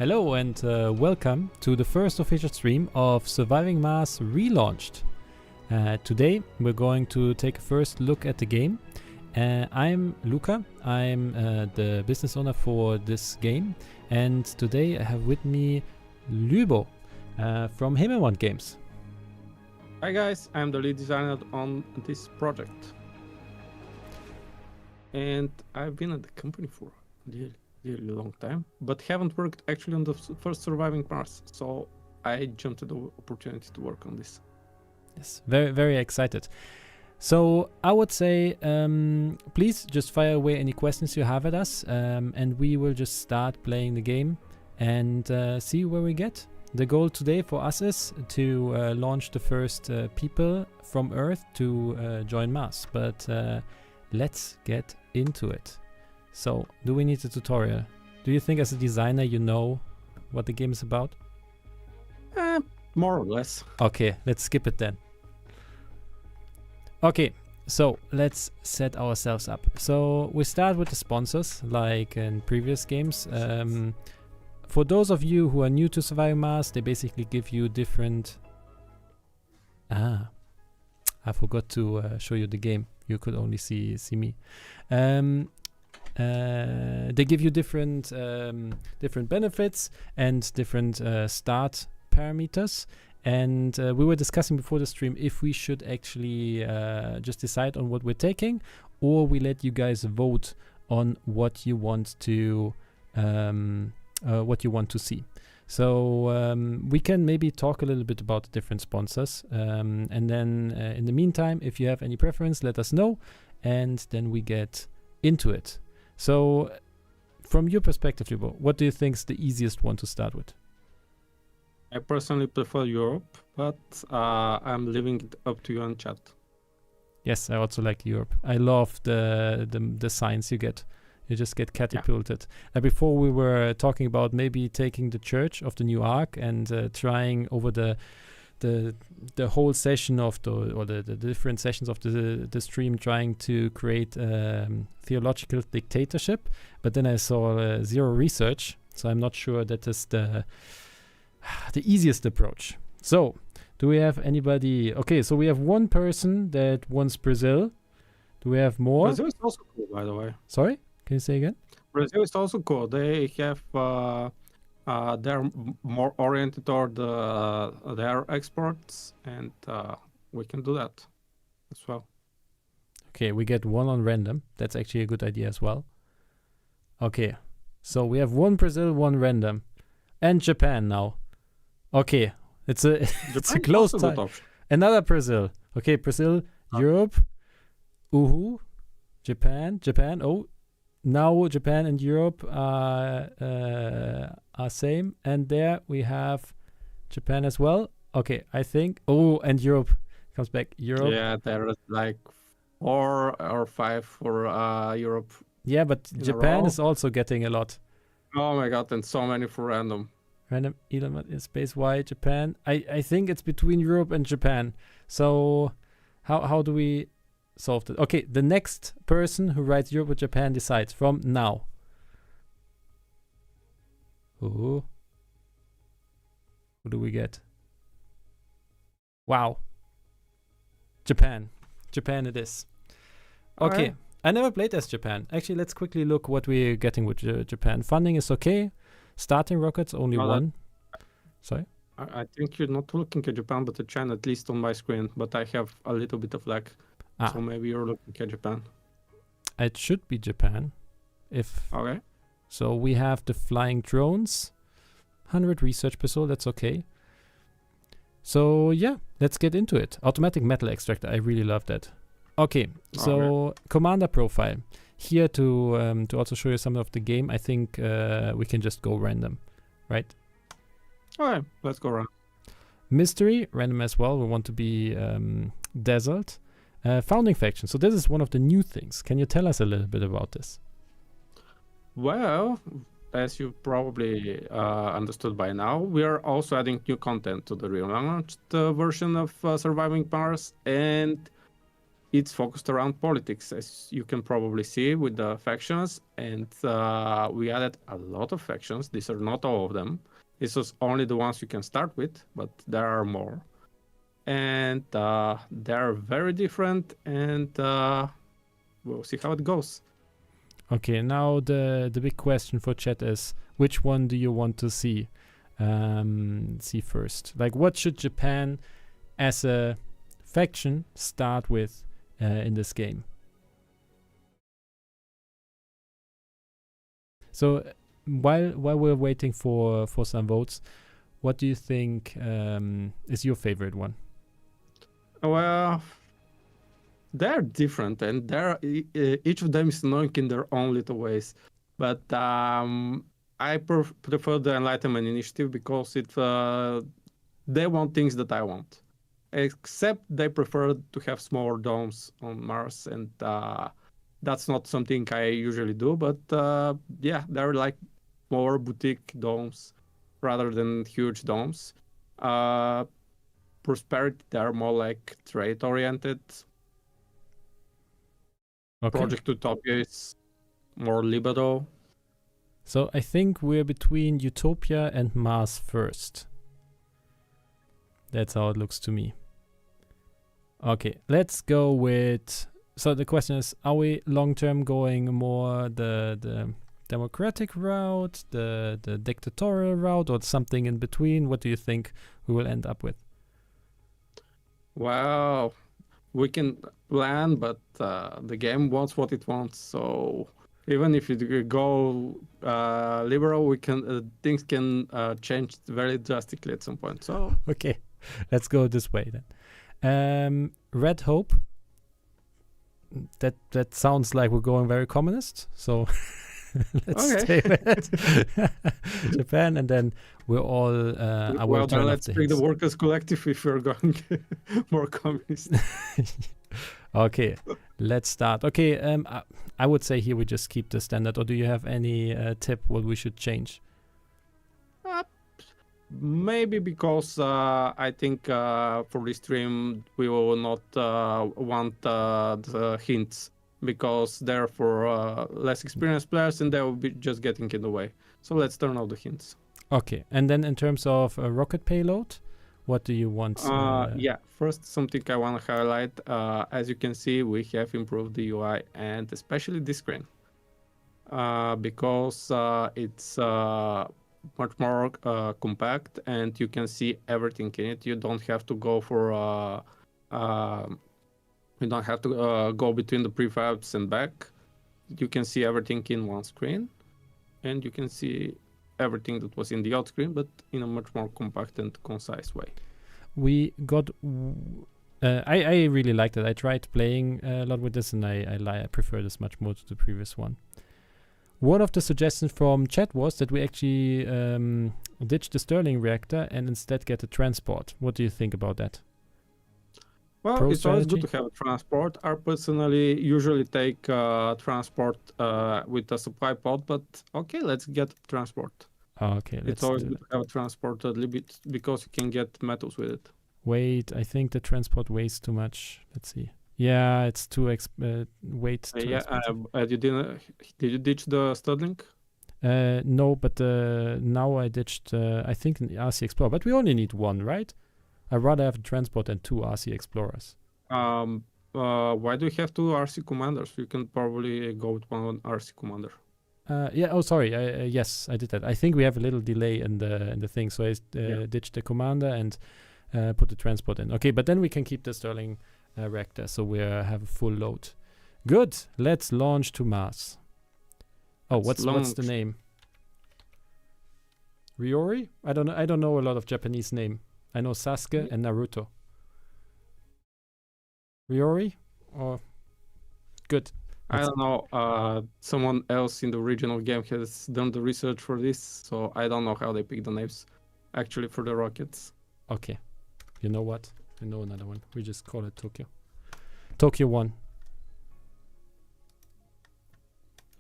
Hello and welcome to the first official stream of Surviving Mars Relaunched. Today we're going to take a first look at the game. I'm Luca, I'm the business owner for this game, and today I have with me Lyubo from Himmelwand Games. Hi guys, I'm the lead designer on this project. And I've been at the company for a really long time, but haven't worked actually on the first Surviving Mars, so I jumped at the opportunity to work on this. Yes, very excited. So I would say please just fire away any questions you have at us, and we will just start playing the game and see where we get. The goal today for us is to launch the first people from Earth to join Mars, but let's get into it. So, do we need a tutorial? Do you think as a designer you know what the game is about? More or less. Okay, let's skip it then. Okay, so let's set ourselves up. So we start with the sponsors, like in previous games. For those of you who are new to Surviving Mars, they basically give you different... I forgot to show you the game. You could only see me. They give you different benefits and different start parameters. And we were discussing before the stream if we should actually just decide on what we're taking, or we let you guys vote on what you want to see. So we can maybe talk a little bit about the different sponsors, and then in the meantime, if you have any preference, let us know, and then we get into it. So from your perspective, Lyubo, what do you think is the easiest one to start with? I personally prefer Europe, but I'm leaving it up to you on chat. Yes, I also like Europe. I love the signs you get. You just get catapulted. Yeah. Before we were talking about maybe taking the Church of the New Ark and trying over the whole session of the different sessions of the stream, trying to create theological dictatorship. But then I saw zero research, so I'm not sure that is the easiest approach. So, do we have anybody? Okay, so we have one person that wants Brazil. Do we have more? Brazil is also cool, by the way. Sorry, can you say again? Brazil is also cool. They have they're more oriented toward their exports, and we can do that as well. Okay, we get one on random. That's actually a good idea as well. Okay, so we have one Brazil, one random, and Japan now. Okay, it's a close tie. Another Brazil. Okay, Brazil, Europe, Japan. Oh, now Japan and Europe are same, and there we have Japan as well. Okay, I think. Oh, and Europe comes back. Europe. Yeah, there is like 4 or 5 for Europe. Yeah, but Japan is also getting a lot. Oh my god, and so many for random. Random element in space Y, Japan. I think it's between Europe and Japan. So how do we solve it? Okay, the next person who writes Europe or Japan decides from now. Who do we get? Wow. Japan it is. Okay, right. I never played as Japan. Actually, let's quickly look what we're getting with Japan. Funding is okay. Starting rockets, only one. Sorry? I think you're not looking at Japan, but at China, at least on my screen. But I have a little bit of lag. So maybe you're looking at Japan. It should be Japan. Okay. So we have the flying drones. 100 research per soul, that's okay. So yeah, let's get into it. Automatic metal extractor, I really love that. Okay, so commander profile. Here to also show you some of the game, I think we can just go random, right? Alright, let's go random. Mystery, random as well. We want to be desert. Founding faction. So this is one of the new things. Can you tell us a little bit about this? Well, as you probably understood by now, we are also adding new content to the relaunched version of Surviving Mars, and it's focused around politics, as you can probably see with the factions. And we added a lot of factions. These are not all of them. This was only the ones you can start with, but there are more. And they're very different, and we'll see how it goes. Okay, now the big question for chat is, which one do you want to see? See first. Like, what should Japan as a faction start with in this game? So while we're waiting for some votes, what do you think is your favorite one? Well, they're different, and each of them is annoying in their own little ways. But I prefer the Enlightenment Initiative because they want things that I want. Except they prefer to have smaller domes on Mars, and that's not something I usually do. But yeah, they're like more boutique domes rather than huge domes. Prosperity, they're more like trade-oriented. Okay. Project Utopia is more liberal. So I think we're between Utopia and Mars first. That's how it looks to me. Okay, let's go with... So the question is, are we long-term going more the democratic route, the dictatorial route, or something in between? What do you think we will end up with? Well, we can plan, but the game wants what it wants. So even if you go liberal, we can things can change very drastically at some point. So okay, let's go this way then. Red Hope. That sounds like we're going very communist. So let's stay with it. Japan, and then we're all. Well, then let's pick the workers' collective if we're going more communist. Okay, let's start. Okay, I would say here we just keep the standard. Or do you have any tip what we should change? Maybe because I think for this stream we will not want the hints, because they're for less experienced players and they will be just getting in the way. So let's turn off the hints. Okay, and then in terms of rocket payload, what do you want? Yeah, first something I want to highlight. As you can see, we have improved the UI and especially this screen because it's much more compact and you can see everything in it. You don't have to go for you don't have to go between the prefabs and back. You can see everything in one screen, and you can see everything that was in the out screen, but in a much more compact and concise way. We got. I really liked it. I tried playing a lot with this, and I prefer this much more to the previous one. One of the suggestions from chat was that we actually ditch the Stirling reactor and instead get a transport. What do you think about that? Well, it's always good to have a transport. I personally usually take transport with a supply pod, but okay, let's get transport. Okay, it's always good to have a transport a little bit because you can get metals with it. Wait, I think the transport weighs too much. Let's see. Yeah, it's too weight. Did you ditch the Stirling? No, but now I ditched. I think an RC Explorer, but we only need one, right? I'd rather have a transport than two RC Explorers. Why do you have two RC Commanders? You can probably go with one RC Commander. Yeah. Oh, sorry. Yes, I did that. I think we have a little delay in the thing, so I ditched the Commander and put the transport in. Okay, but then we can keep the Stirling reactor, so we have a full load. Good. Let's launch to Mars. Oh, what's the name? Ryori? I don't know a lot of Japanese name. I know Sasuke and Naruto. Ryori? Or good. I don't know. Someone else in the original game has done the research for this, so I don't know how they pick the names actually for the rockets. Okay. You know what? I know another one. We just call it Tokyo. Tokyo 1.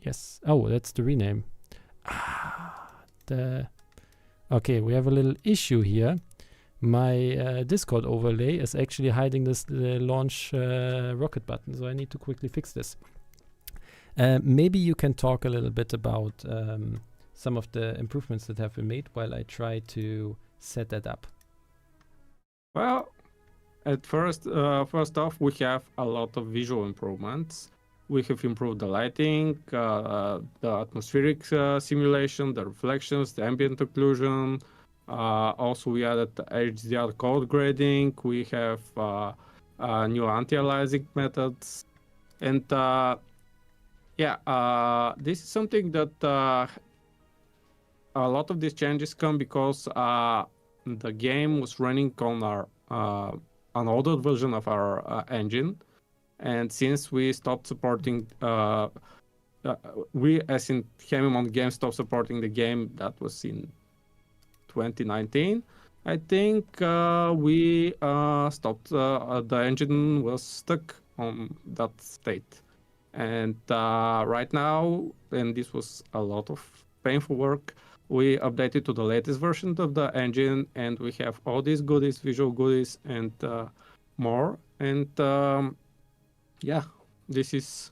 Yes. Oh, that's the rename. Okay, we have a little issue here. My Discord overlay is actually hiding this launch rocket button, so I need to quickly fix this. Maybe you can talk a little bit about some of the improvements that have been made while I try to set that up. Well, at first off, we have a lot of visual improvements. We have improved the lighting, the atmospheric simulation, the reflections, the ambient occlusion. Also, we added the HDR code grading. We have new anti-aliasing methods. And this is something that a lot of these changes come because the game was running on an older version of our engine. And since we stopped supporting, we as in Hemimont Games stopped supporting the game, that was in 2019, I think. We stopped. The engine was stuck on that state, and right now, and this was a lot of painful work, we updated to the latest version of the engine, and we have all these goodies, visual goodies, and more. And this is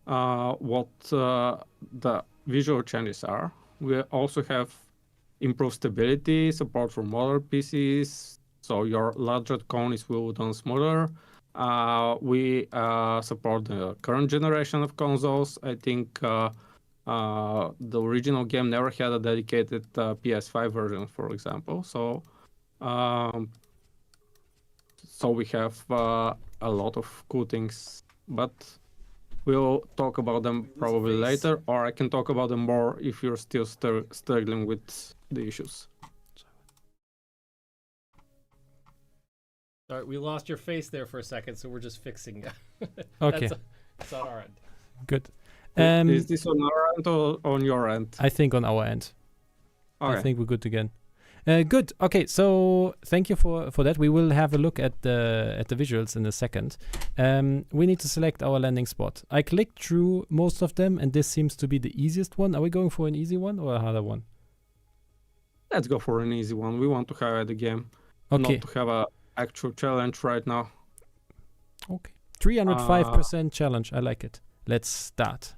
what the visual changes are. We also have improved stability, support for modular PCs, so your larger conies will run smoother. We support the current generation of consoles. I think the original game never had a dedicated PS5 version, for example. So we have a lot of cool things, but we'll talk about them probably later, or I can talk about them more if you're still struggling with the issues. Sorry, we lost your face there for a second, so we're just fixing it. Okay. It's on our end. Good. Is this on our end or on your end? I think on our end. Okay. I think we're good again. Good. Okay, so thank you for that. We will have a look at the visuals in a second. We need to select our landing spot. I clicked through most of them, and this seems to be the easiest one. Are we going for an easy one or a harder one? Let's go for an easy one. We want to highlight the game, Okay. not to have a actual challenge right now. Okay. 305% challenge. I like it. Let's start.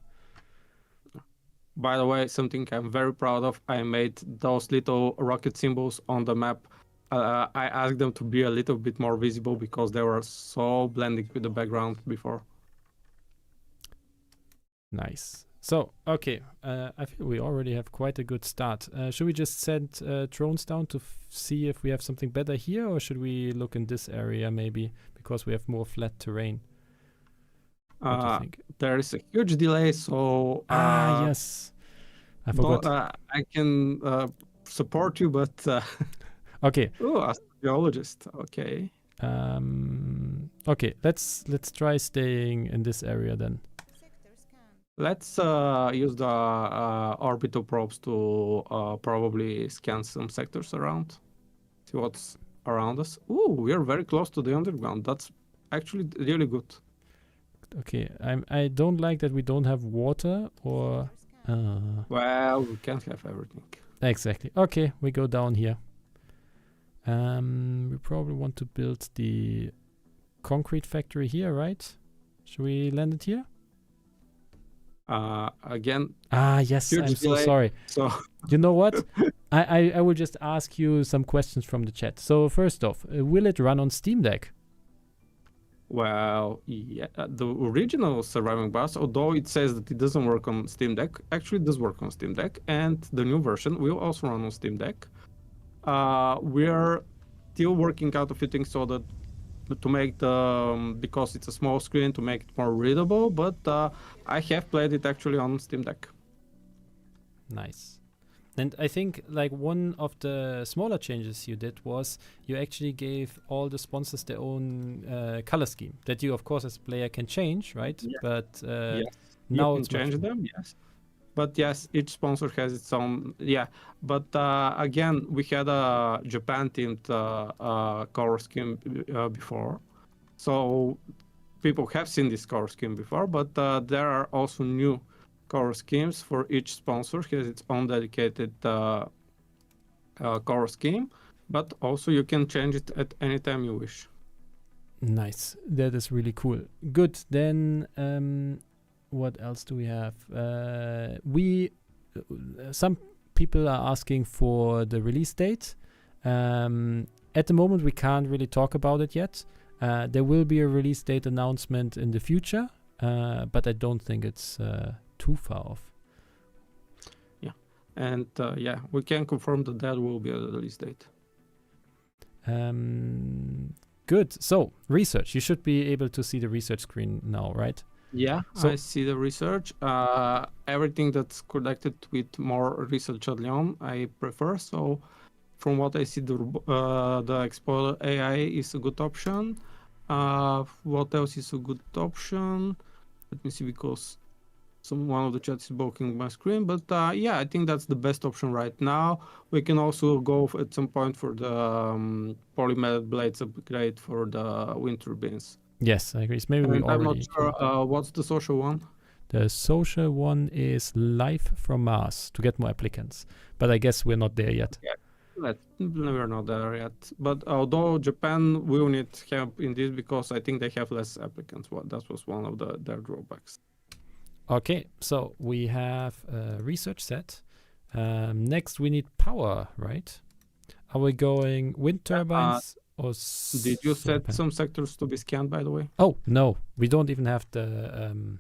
By the way, something I'm very proud of, I made those little rocket symbols on the map. I asked them to be a little bit more visible because they were so blending with the background before. Nice. So, okay. I feel we already have quite a good start. Should we just send drones down to see if we have something better here, or should we look in this area maybe because we have more flat terrain? What do you think? There is a huge delay, so yes, I forgot. I can support you, but Okay. oh, astrobiologist. Okay. Okay. Let's try staying in this area then. Let's use the orbital probes to probably scan some sectors around, see what's around us. Ooh, we are very close to the underground. That's actually really good. Okay, I don't like that we don't have water or. Well, we can't have everything. Exactly. Okay, we go down here. We probably want to build the concrete factory here, right? Should we land it here? Again. Yes. I'm so sorry. So you know what? I will just ask you some questions from the chat. So first off, will it run on Steam Deck? Well, yeah, the original Surviving Bus, although it says that it doesn't work on Steam Deck, actually does work on Steam Deck, and the new version will also run on Steam Deck. We're still working out a few things so that to make the, because it's a small screen, to make it more readable, but I have played it actually on Steam Deck. Nice. And I think like one of the smaller changes you did was you actually gave all the sponsors their own color scheme that you, of course, as a player can change, right? Yeah. But Yes. now you it's can change them, yes. But yes, each sponsor has its own, yeah. But again, we had a Japan-themed color scheme before. So people have seen this color scheme before, but there are also new color schemes for each sponsor. Has its own dedicated color scheme. But also you can change it at any time you wish. Nice. That is really cool. Good. Then what else do we have? Some people are asking for the release date. At the moment, we can't really talk about it yet. There will be a release date announcement in the future, but I don't think it's too far off. And we can confirm that there will be a release date. Good. So research. You should be able to see the research screen now, right? Yeah, So- I see the research. Everything that's connected with more research early on, I prefer. So from what I see, the Explorer AI is a good option. What else is a good option? Let me see, because one of the chats is blocking my screen. But I think that's the best option right now. We can also go at some point for the polymetallic blades upgrade for the wind turbines. Yes, I agree. So maybe we And I'm not already. sure what's the social one. The social one is Life from Mars to get more applicants, but I guess we're not there yet. We're not there yet. But although Japan will need help in this because I think they have less applicants. Well, that was one of their drawbacks. Okay, so we have a research set. Next, we need power, right? Are we going wind turbines or? Did you solar set panel? some sectors to be scanned, by the way? Oh no, we don't even have the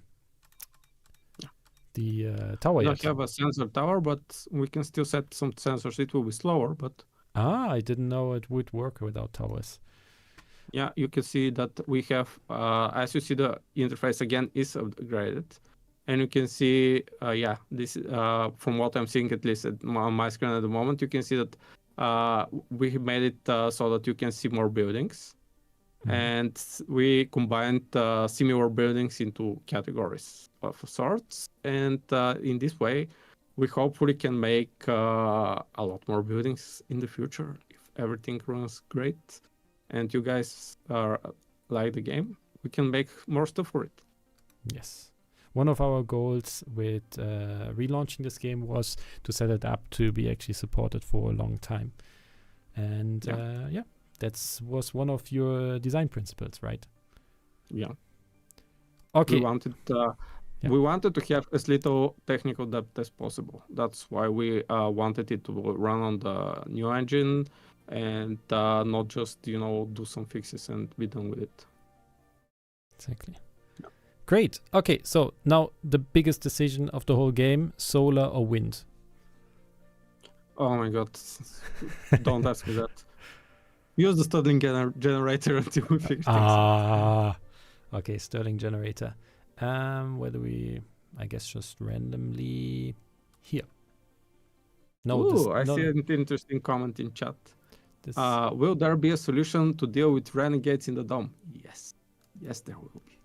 tower We yet. don't have a sensor tower, but we can still set some sensors. It will be slower, but I didn't know it would work without towers. yeah, you can see that we have, as you see, the interface again is upgraded. And you can see, this from what I'm seeing, at least on my screen at the moment, you can see that we made it so that you can see more buildings. Mhm. And we combined similar buildings into categories of sorts. And in this way, we hopefully can make a lot more buildings in the future if everything runs great. And you guys like the game, we can make more stuff for it. Yes. One of our goals with relaunching this game was to set it up to be actually supported for a long time. And that was one of your design principles, right? Yeah. Okay. We wanted to have as little technical depth as possible. That's why we wanted it to run on the new engine and not just, do some fixes and be done with it. Exactly. Great. Okay, so now the biggest decision of the whole game, solar or wind? Oh my god. Don't ask me that. Use the Stirling generator until we figure things out. Okay, Stirling generator. Where do we, I guess just randomly here. No, I see an interesting comment in chat. This, will there be a solution to deal with renegades in the dome? Yes. Yes, there will be.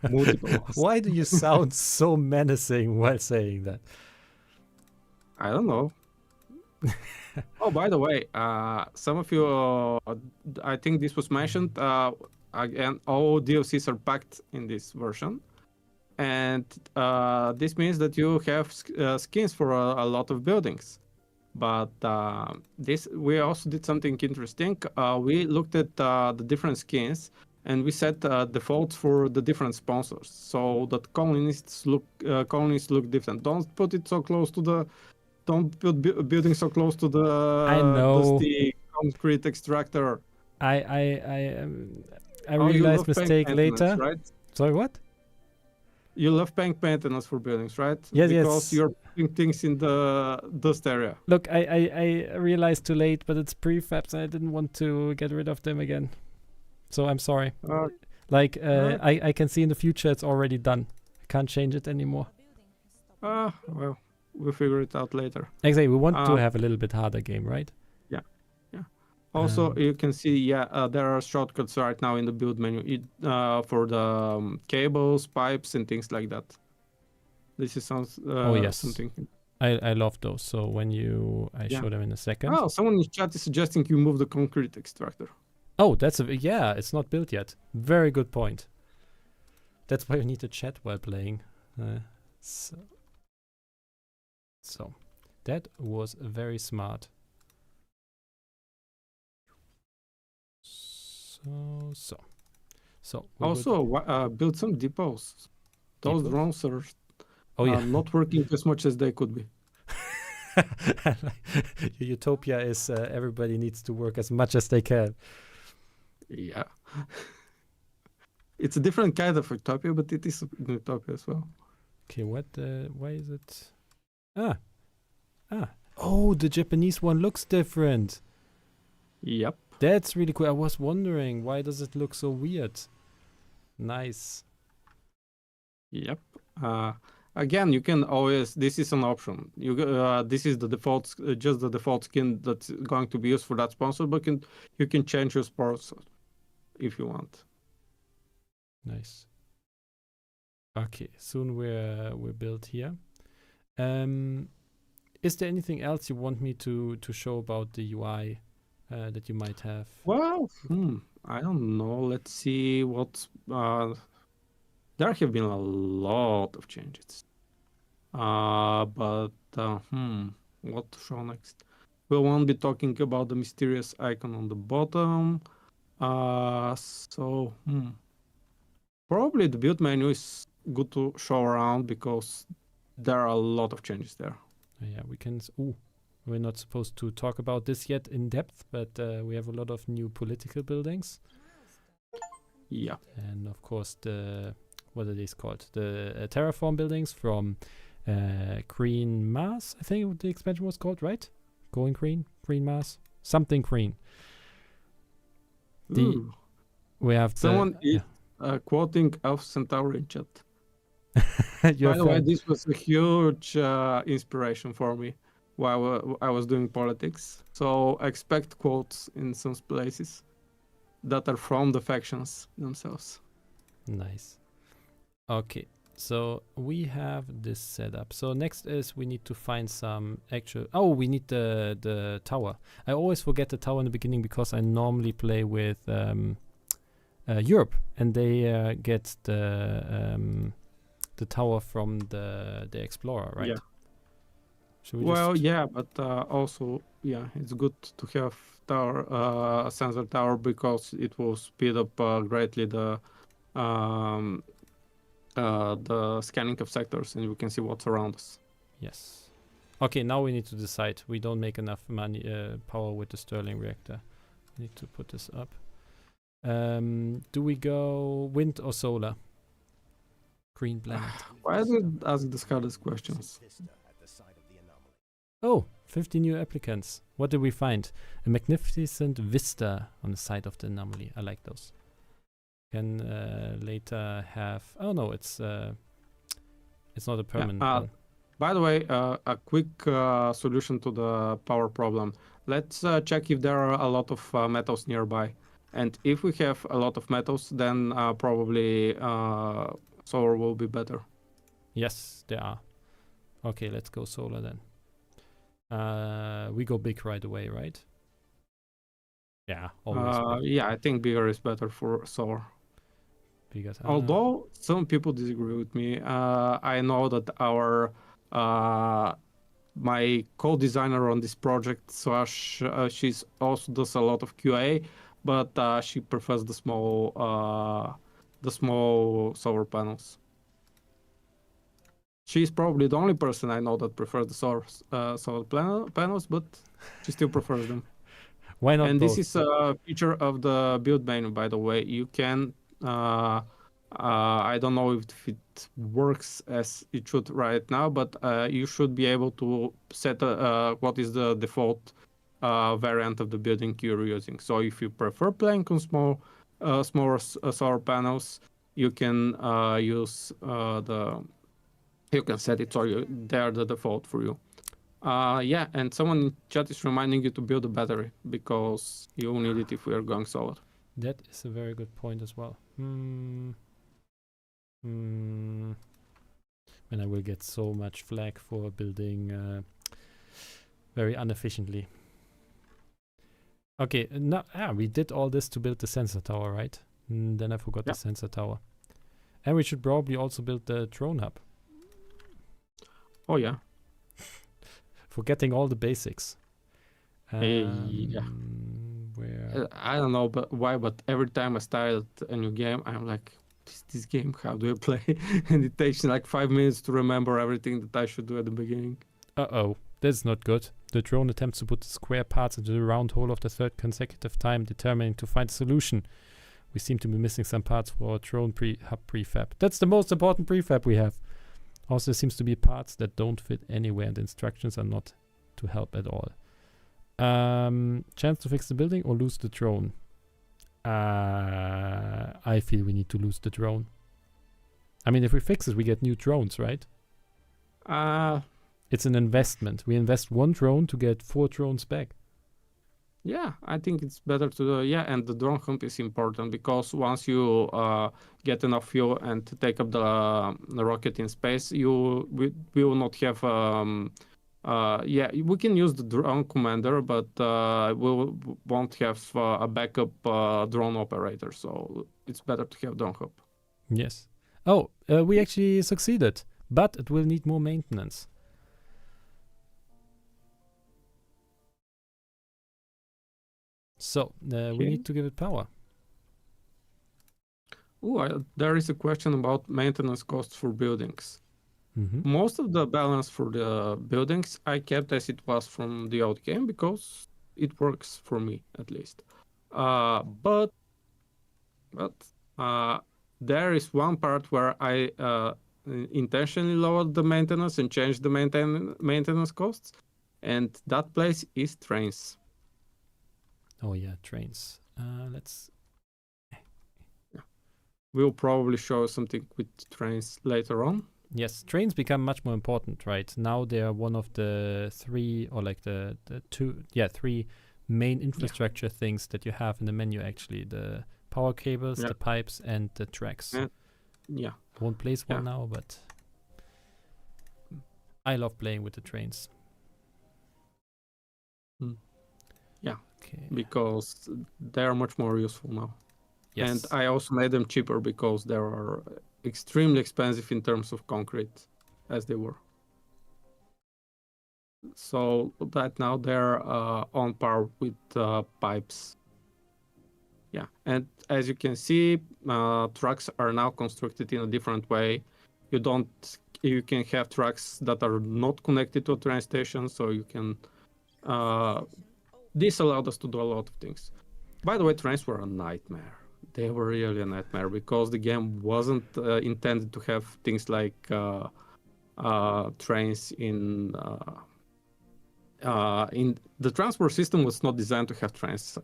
Multiple ones. why do you sound so menacing while saying that? I don't know. Oh, by the way, some of you, I think this was mentioned, again, all DLCs are packed in this version. And this means that you have skins for a lot of buildings. But we also did something interesting. We looked at the different skins and we set defaults for the different sponsors so that colonists look different. Don't put it so close to the. Don't put buildings so close to the. I know. The concrete extractor. I You realized love mistake paint later. maintenance, right? Sorry, what? You love paint maintenance for buildings, right? Yes, because yes. you're putting things in the dust area. Look, I realized too late, but it's prefabs and I didn't want to get rid of them again. So I'm sorry. I can see in the future it's already done. I can't change it anymore. Well, we'll figure it out later. Exactly. We want to have a little bit harder game, right? Yeah. Also, you can see, there are shortcuts right now in the build menu for the cables, pipes, and things like that. This is something. I love those. So when I show them in a second. Oh, someone in chat is suggesting you move the concrete extractor. Oh, it's not built yet. Very good point. That's why you need to chat while playing. So that was very smart. So we're good. Also, build some depots. Those Depots? drones are Oh yeah. not working as much as they could be. Utopia is everybody needs to work as much as they can. Yeah. It's a different kind of utopia, but it is an utopia as well. Okay, what? Why is it? Ah. Oh, the Japanese one looks different. Yep. That's really cool. I was wondering, why does it look so weird? Nice. Yep. Again, you can always. This is an option. This is the default, just the default skin that's going to be used for that sponsor. But you can change your sponsor if you want. Nice. Okay, soon we're built here. Is there anything else you want me to show about the UI that you might have? Well, I don't know. Let's see what. There have been a lot of changes. What to show next? We won't be talking about the mysterious icon on the bottom. Probably the build menu is good to show around because there are a lot of changes there. Yeah, we can. We're not supposed to talk about this yet in depth, but we have a lot of new political buildings. Yeah. And of course, what are these called? The terraform buildings from Green Mars, I think the expansion was called, right? Going Green Mars, something green. We have someone is quoting Alpha Centauri in chat. By the way, this was a huge inspiration for me while I was doing politics. So expect quotes in some places that are from the factions themselves. Nice. Okay, so we have this setup. So next is we need to find some actual. Oh, we need the tower. I always forget the tower in the beginning because I normally play with Europe, and they get the tower from the explorer, right? Yeah. Well, yeah, but also, yeah, it's good to have tower sensor tower because it will speed up greatly the scanning of sectors, and we can see what's around us. Yes. Okay, now we need to decide. We don't make enough money power with the Stirling reactor. We need to put this up. Do we go wind or solar? Green planet. Why do you ask the hardest questions? Oh, 50 new applicants. What did we find? A magnificent vista on the side of the anomaly. I like those. Can later have. Oh no, it's not a permanent one. By the way, a quick solution to the power problem. Let's check if there are a lot of metals nearby, and if we have a lot of metals, then probably solar will be better. Yes, there are. Okay, let's go solar then. We go big right away, right? Yeah, always. Yeah, I think bigger is better for solar. Because although some people disagree with me, I know that our my co-designer on this project, she's also does a lot of QA, but she prefers the small solar panels. She's probably the only person I know that prefers the solar panels, but she still prefers them. Why not? And both? This is a feature of the build menu, by the way. You can. I don't know if it works as it should right now, but you should be able to set what is the default variant of the building you're using. So if you prefer playing on smaller solar panels, you can use you can set it so they're the default for you. Yeah, and someone in chat is reminding you to build a battery because you will need it if we are going solar. That is a very good point as well. And I will get so much flack for building very inefficiently. Okay, we did all this to build the sensor tower, right? Then I forgot the sensor tower. And we should probably also build the drone hub. Oh, yeah. Forgetting all the basics. Yeah. Where I don't know why, but every time I start a new game, I'm like, this game, how do I play? And it takes like 5 minutes to remember everything that I should do at the beginning. Uh-oh, that's not good. The drone attempts to put the square parts into the round hole of the third consecutive time, determining to find a solution. We seem to be missing some parts for our drone hub prefab. That's the most important prefab we have. Also, there seems to be parts that don't fit anywhere, and the instructions are not to help at all. Chance to fix the building or lose the drone? I feel we need to lose the drone. I mean, if we fix it, we get new drones, right? It's an investment. We invest one drone to get 4 drones back. Yeah, I think it's better to do. Yeah, and the drone hunt is important because once you get enough fuel and to take up the rocket in space, we will not have. We can use the drone commander, but we won't have a backup drone operator. So it's better to have drone hub. Yes. Oh, we actually succeeded, but it will need more maintenance. So we need to give it power. There is a question about maintenance costs for buildings. Mm-hmm. Most of the balance for the buildings I kept as it was from the old game because it works for me at least. But there is one part where I intentionally lowered the maintenance and changed the maintenance costs, and that place is trains. Oh yeah, trains. Let's. We'll probably show something with trains later on. Yes, trains become much more important, right? Now they are one of the 3 or like the 3 main infrastructure things that you have in the menu actually. The power cables, the pipes, and the tracks. Yeah. I won't place one now, but I love playing with the trains. Yeah, okay. Because they are much more useful now. Yes. And I also made them cheaper because they are extremely expensive in terms of concrete, as they were. So that now they're on par with pipes. Yeah, and as you can see, trucks are now constructed in a different way. You can have trucks that are not connected to a train station, so you can. This allowed us to do a lot of things. By the way, trains were a nightmare. They were really a nightmare because the game wasn't intended to have things like trains in the transport system was not designed to have trains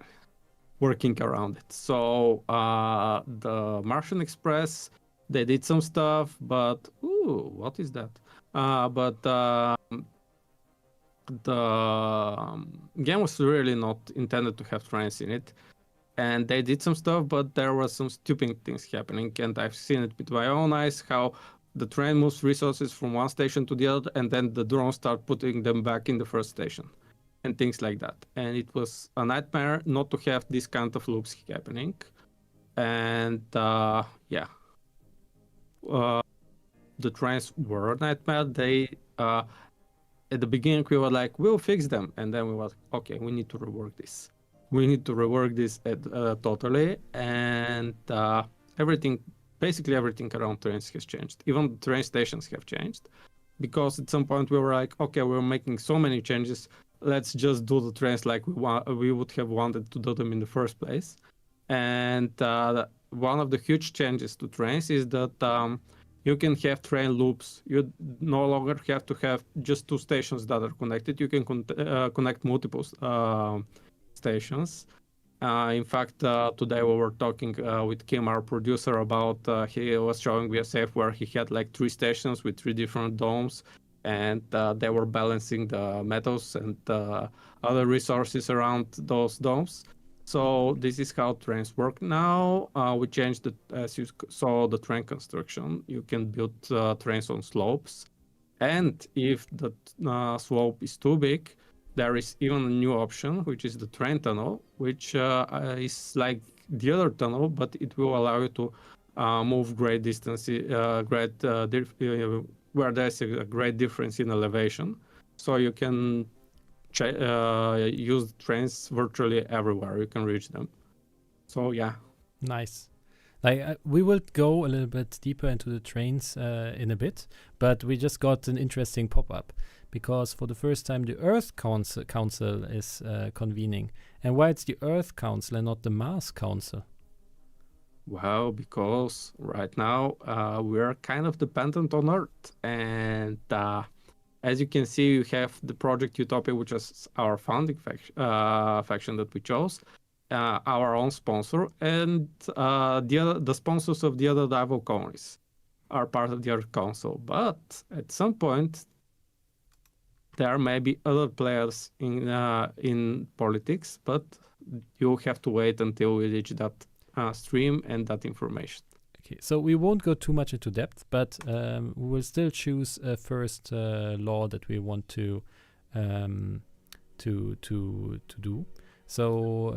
working around it. So the Martian Express, they did some stuff, but what is that? But the game was really not intended to have trains in it. And they did some stuff, but there was some stupid things happening. And I've seen it with my own eyes, how the train moves resources from one station to the other, and then the drones start putting them back in the first station and things like that. And it was a nightmare not to have this kind of loops happening. And the trains were a nightmare. They at the beginning we were like, we'll fix them, and then we were like, okay, we need to rework this. We need to rework this totally, and basically everything around trains has changed. Even the train stations have changed, because at some point we were like, okay, we're making so many changes. Let's just do the trains like we would have wanted to do them in the first place. And one of the huge changes to trains is that you can have train loops. You no longer have to have just 2 stations that are connected. You can connect multiple stations. In fact, today we were talking with Kim, our producer, about he was showing me a safe where he had like 3 stations with 3 different domes, and they were balancing the metals and other resources around those domes. So this is how trains work now. We changed as you saw, the train construction. You can build trains on slopes, and if the slope is too big, there is even a new option, which is the train tunnel, which is like the other tunnel, but it will allow you to move great distances, where there's a great difference in elevation. So you can use trains virtually everywhere. You can reach them. So yeah. Nice. Like we will go a little bit deeper into the trains in a bit, but we just got an interesting pop-up because for the first time the Earth Council is convening. And why it's the Earth Council and not the Mars Council? Well, because right now we're kind of dependent on Earth, and as you can see, you have the Project Utopia, which is our founding faction that we chose, our own sponsor, and the sponsors of the other rival colonies are part of the Earth Council. But at some point, there may be other players in politics, but you have to wait until we reach that stream and that information. Okay, so we won't go too much into depth, but we will still choose a first law that we want to do. So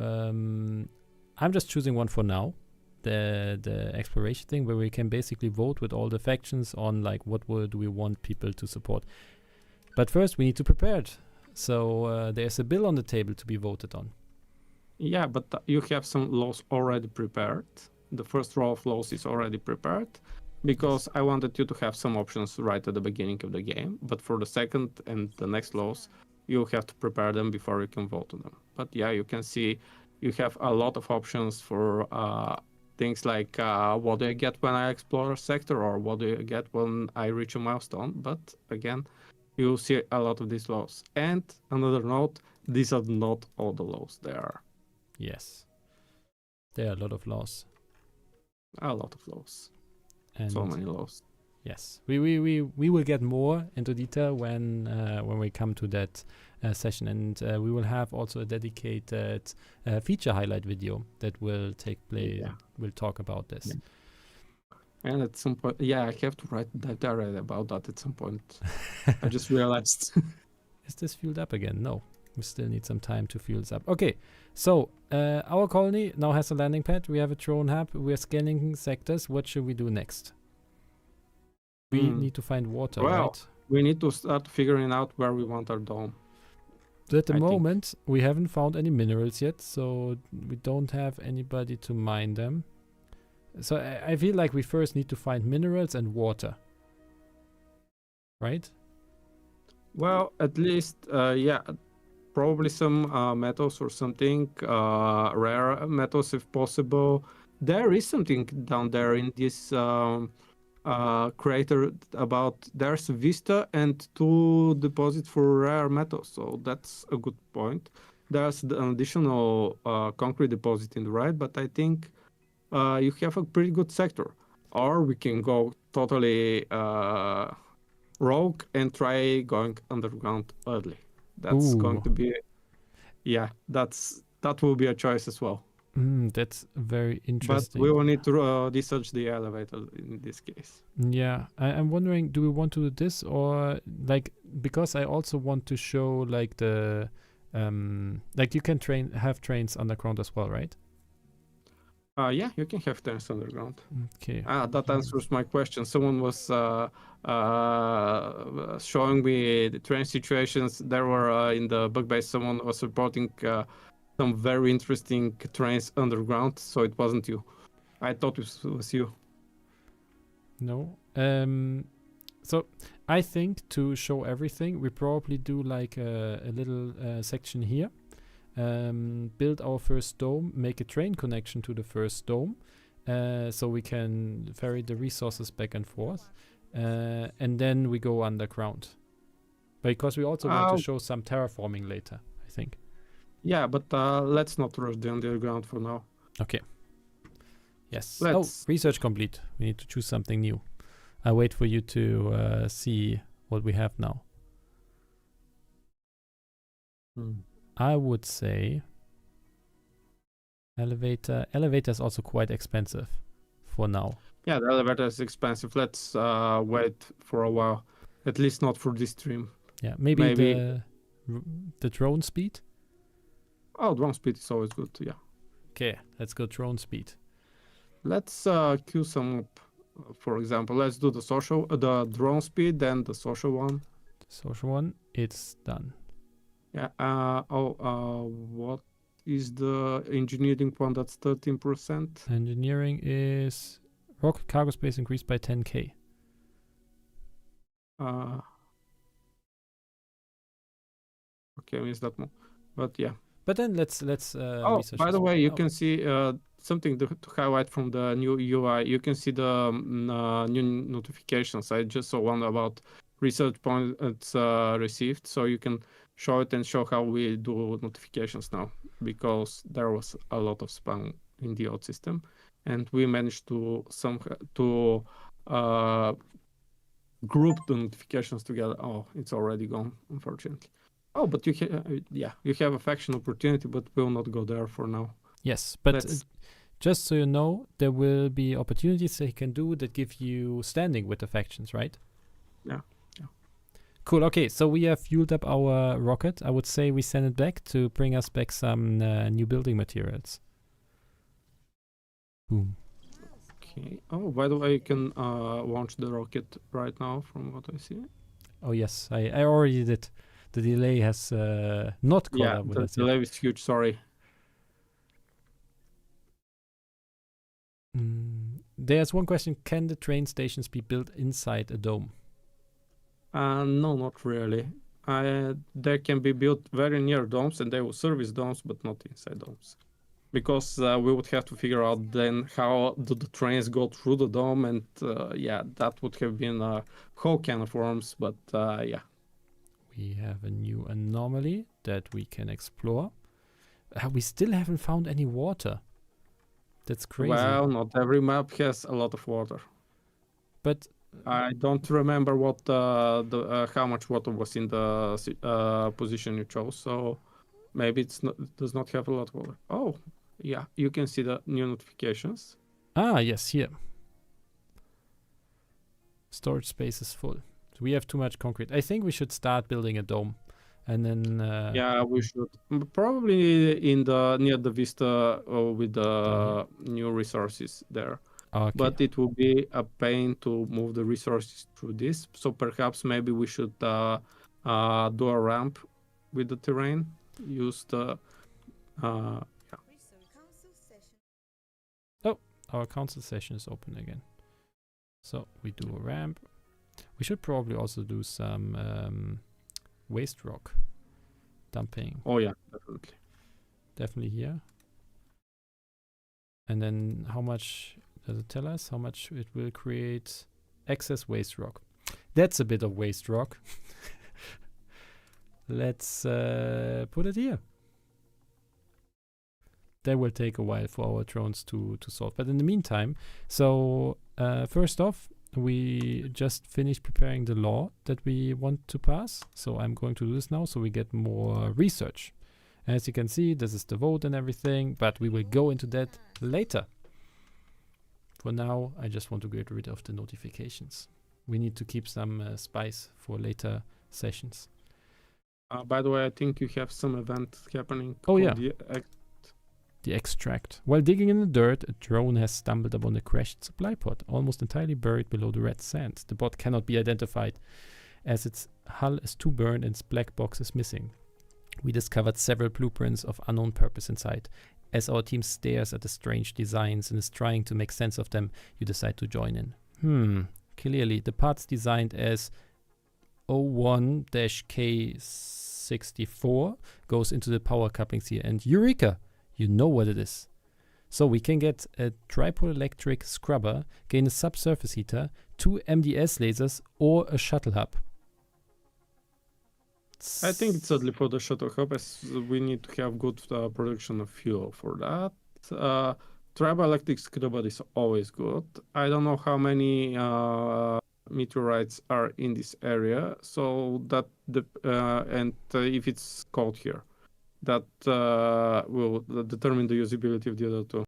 I'm just choosing one for now, the exploration thing, where we can basically vote with all the factions on like what do we want people to support. But first we need to prepare it. So there's a bill on the table to be voted on. Yeah, but you have some laws already prepared. The first row of laws is already prepared because I wanted you to have some options right at the beginning of the game. But for the second and the next laws, you have to prepare them before you can vote on them. But yeah, you can see you have a lot of options for things like what do I get when I explore a sector, or what do you get when I reach a milestone. But again, you'll see a lot of these laws. And another note, these are not all the laws there are. Yes. There are a lot of laws. A lot of laws. And so many laws. Yes. We will get more into detail when we come to that session, and we will have also a dedicated feature highlight video that will take place. Yeah. We'll talk about this. Yeah. And at some point, yeah, I have to write about that at some point. I just realized. Is this fueled up again? No. We still need some time to fuel this up. Okay, so our colony now has a landing pad. We have a drone hub. We're scanning sectors. What should we do next? We need to find water, right? We need to start figuring out where we want our dome. At the moment, we haven't found any minerals yet, so we don't have anybody to mine them. So I feel like we first need to find minerals and water. Right? Well, at least, yeah. Probably some metals or something, rare metals if possible. There is something down there in this crater about there's a vista and 2 deposits for rare metals, so that's a good point. There's an additional concrete deposit in the right, but I think you have a pretty good sector. Or we can go totally rogue and try going underground early. That's going to be, yeah, that will be a choice as well. That's very interesting. But we will need to research the elevator in this case. Yeah, I'm wondering, do we want to do this, or like, because I also want to show like the like you can have trains underground as well, right? Yeah, you can have trains underground. Okay. That answers my question. Someone was showing me the train situations. There were in the bug base, someone was reporting some very interesting trains underground, so it wasn't you. I thought it was you. No. So I think to show everything, we probably do like a little section here. Build our first dome, make a train connection to the first dome, so we can ferry the resources back and forth, and then we go underground. Because we also want to show some terraforming later, I think. Yeah, but let's not rush the underground for now. Okay. Yes. Research complete. We need to choose something new. I wait for you to see what we have now. I would say elevator. Elevator is also quite expensive for now. Yeah, the elevator is expensive. Let's wait for a while. At least not for this stream. Yeah, maybe the drone speed. Oh, drone speed is always good. Yeah. Okay, let's go drone speed. Let's queue some up. For example, let's do the drone speed, then the social one. The social one, it's done. Yeah. What is the engineering one? That's 13%. Engineering is rocket cargo space increased by 10k. Okay, I missed that one. But yeah. But then let's Oh, research by this the one. way, you Oh, can see something to highlight from the new UI. You can see the new notifications. I just saw one about research points received, so you can show it and show how we do notifications now, because there was a lot of spam in the old system, and we managed to uh, group the notifications together. Oh, it's already gone, unfortunately. Oh, but you have a faction opportunity, but we'll not go there for now. yes, but Let's just so you know, there will be opportunities that you can do that give you standing with the factions, right? Yeah. Cool. Okay, so we have fueled up our rocket. I would say we send it back to bring us back some new building materials. Boom. Okay. Oh, by the way, you can launch the rocket right now, from what I see. Oh yes, I already did. The delay has not caught Yeah, up with the us yet. delay is huge. Sorry. There's one question: can the train stations be built inside a dome? No, not really. They can be built very near domes, and they will service domes, but not inside domes. Because we would have to figure out then how do the trains go through the dome, and yeah, that would have been a whole can of worms. But yeah. We have a new anomaly that we can explore. We still haven't found any water. That's crazy. Well, not every map has a lot of water. But I don't remember what how much water was in the position you chose, so maybe it does not have a lot of water. Oh, yeah, you can see the new notifications. yes, here. Storage space is full. So we have too much concrete. I think we should start building a dome, and then Yeah, we should probably in the near the vista with the new resources there. okay. But it will be a pain to move the resources through this. So perhaps maybe we should do a ramp with the terrain. Use the Our council session is open again. So we do a ramp. We should probably also do some waste rock dumping. Oh yeah, definitely. Definitely here. And then how much does it tell us? How much it will create excess waste rock. That's a bit of waste rock. Let's put it here. That will take a while for our drones to solve. But in the meantime, so first off, we just finished preparing the law that we want to pass. So I'm going to do this now so we get more research. As you can see, this is the vote and everything, but we will go into that later. For now, I just want to get rid of the notifications. We need to keep some spice for later sessions. By the way, I think you have some event happening. Oh, yeah. The The extract. While digging in the dirt, a drone has stumbled upon a crashed supply pod, almost entirely buried below the red sand. The pod cannot be identified, as its hull is too burned and its black box is missing. We discovered several blueprints of unknown purpose inside. As our team stares at the strange designs and is trying to make sense of them, you decide to join in. Clearly, the parts designed as 01-K64 goes into the power couplings here. And Eureka! You know what it is. So we can get a tripod electric scrubber, gain a subsurface heater, 2 MDS lasers, or a shuttle hub. I think it's only for the shuttle hub, as we need to have good production of fuel for that. Tribal electric scrubber is always good. I don't know how many meteorites are in this area, so that if it's cold here, that will determine the usability of the other two.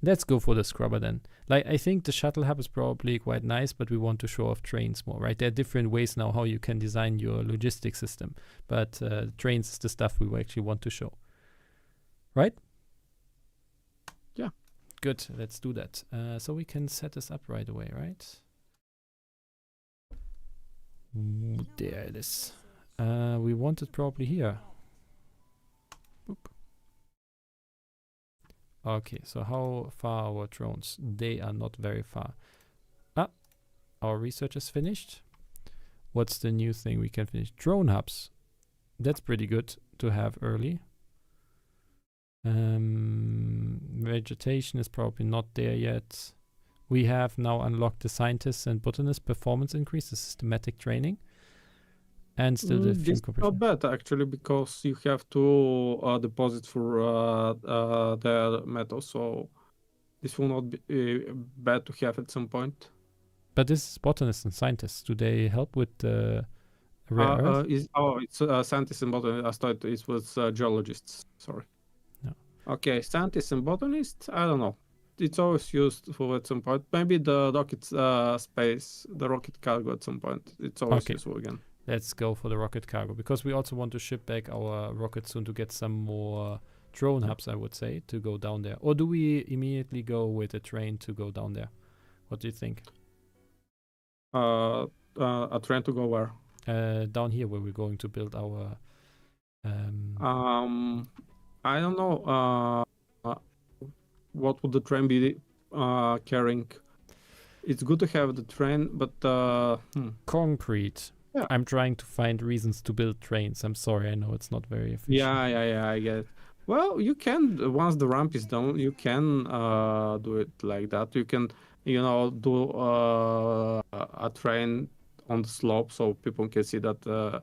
Let's go for the scrubber then. Like, I think the shuttle hub is probably quite nice, but we want to show off trains more, right? There are different ways now how you can design your logistics system, but trains is the stuff we actually want to show. Right? Yeah. Good, let's do that. So we can set this up right away, right? There it is. We want it probably here. Okay, so how far are our drones? They are not very far. Our research is finished. What's the new thing we can finish? Drone hubs. That's pretty good to have early. Vegetation is probably not there yet. We have now unlocked the scientists and botanists performance increase, the systematic training, and still the This is not bad actually, because you have to deposit for the metal, so this will not be bad to have at some point. But this is botanists and scientists. Do they help with the rare earth? It's scientists and botanists. I thought it was geologists. Sorry. No. Okay, scientists and botanists. I don't know. It's always used for at some point. Maybe the rocket space, the rocket cargo at some point. It's always useful again. Let's go for the rocket cargo, because we also want to ship back our rocket soon to get some more drone hubs, I would say, to go down there. Or do we immediately go with a train to go down there? What do you think? A train to go where? Down here where we're going to build our I don't know. What would the train be carrying? It's good to have the train, but concrete. Yeah. I'm trying to find reasons to build trains. I'm sorry, I know it's not very efficient. Yeah, I get it. Well, you can, once the ramp is done, you can do it like that. You can, do a train on the slope so people can see that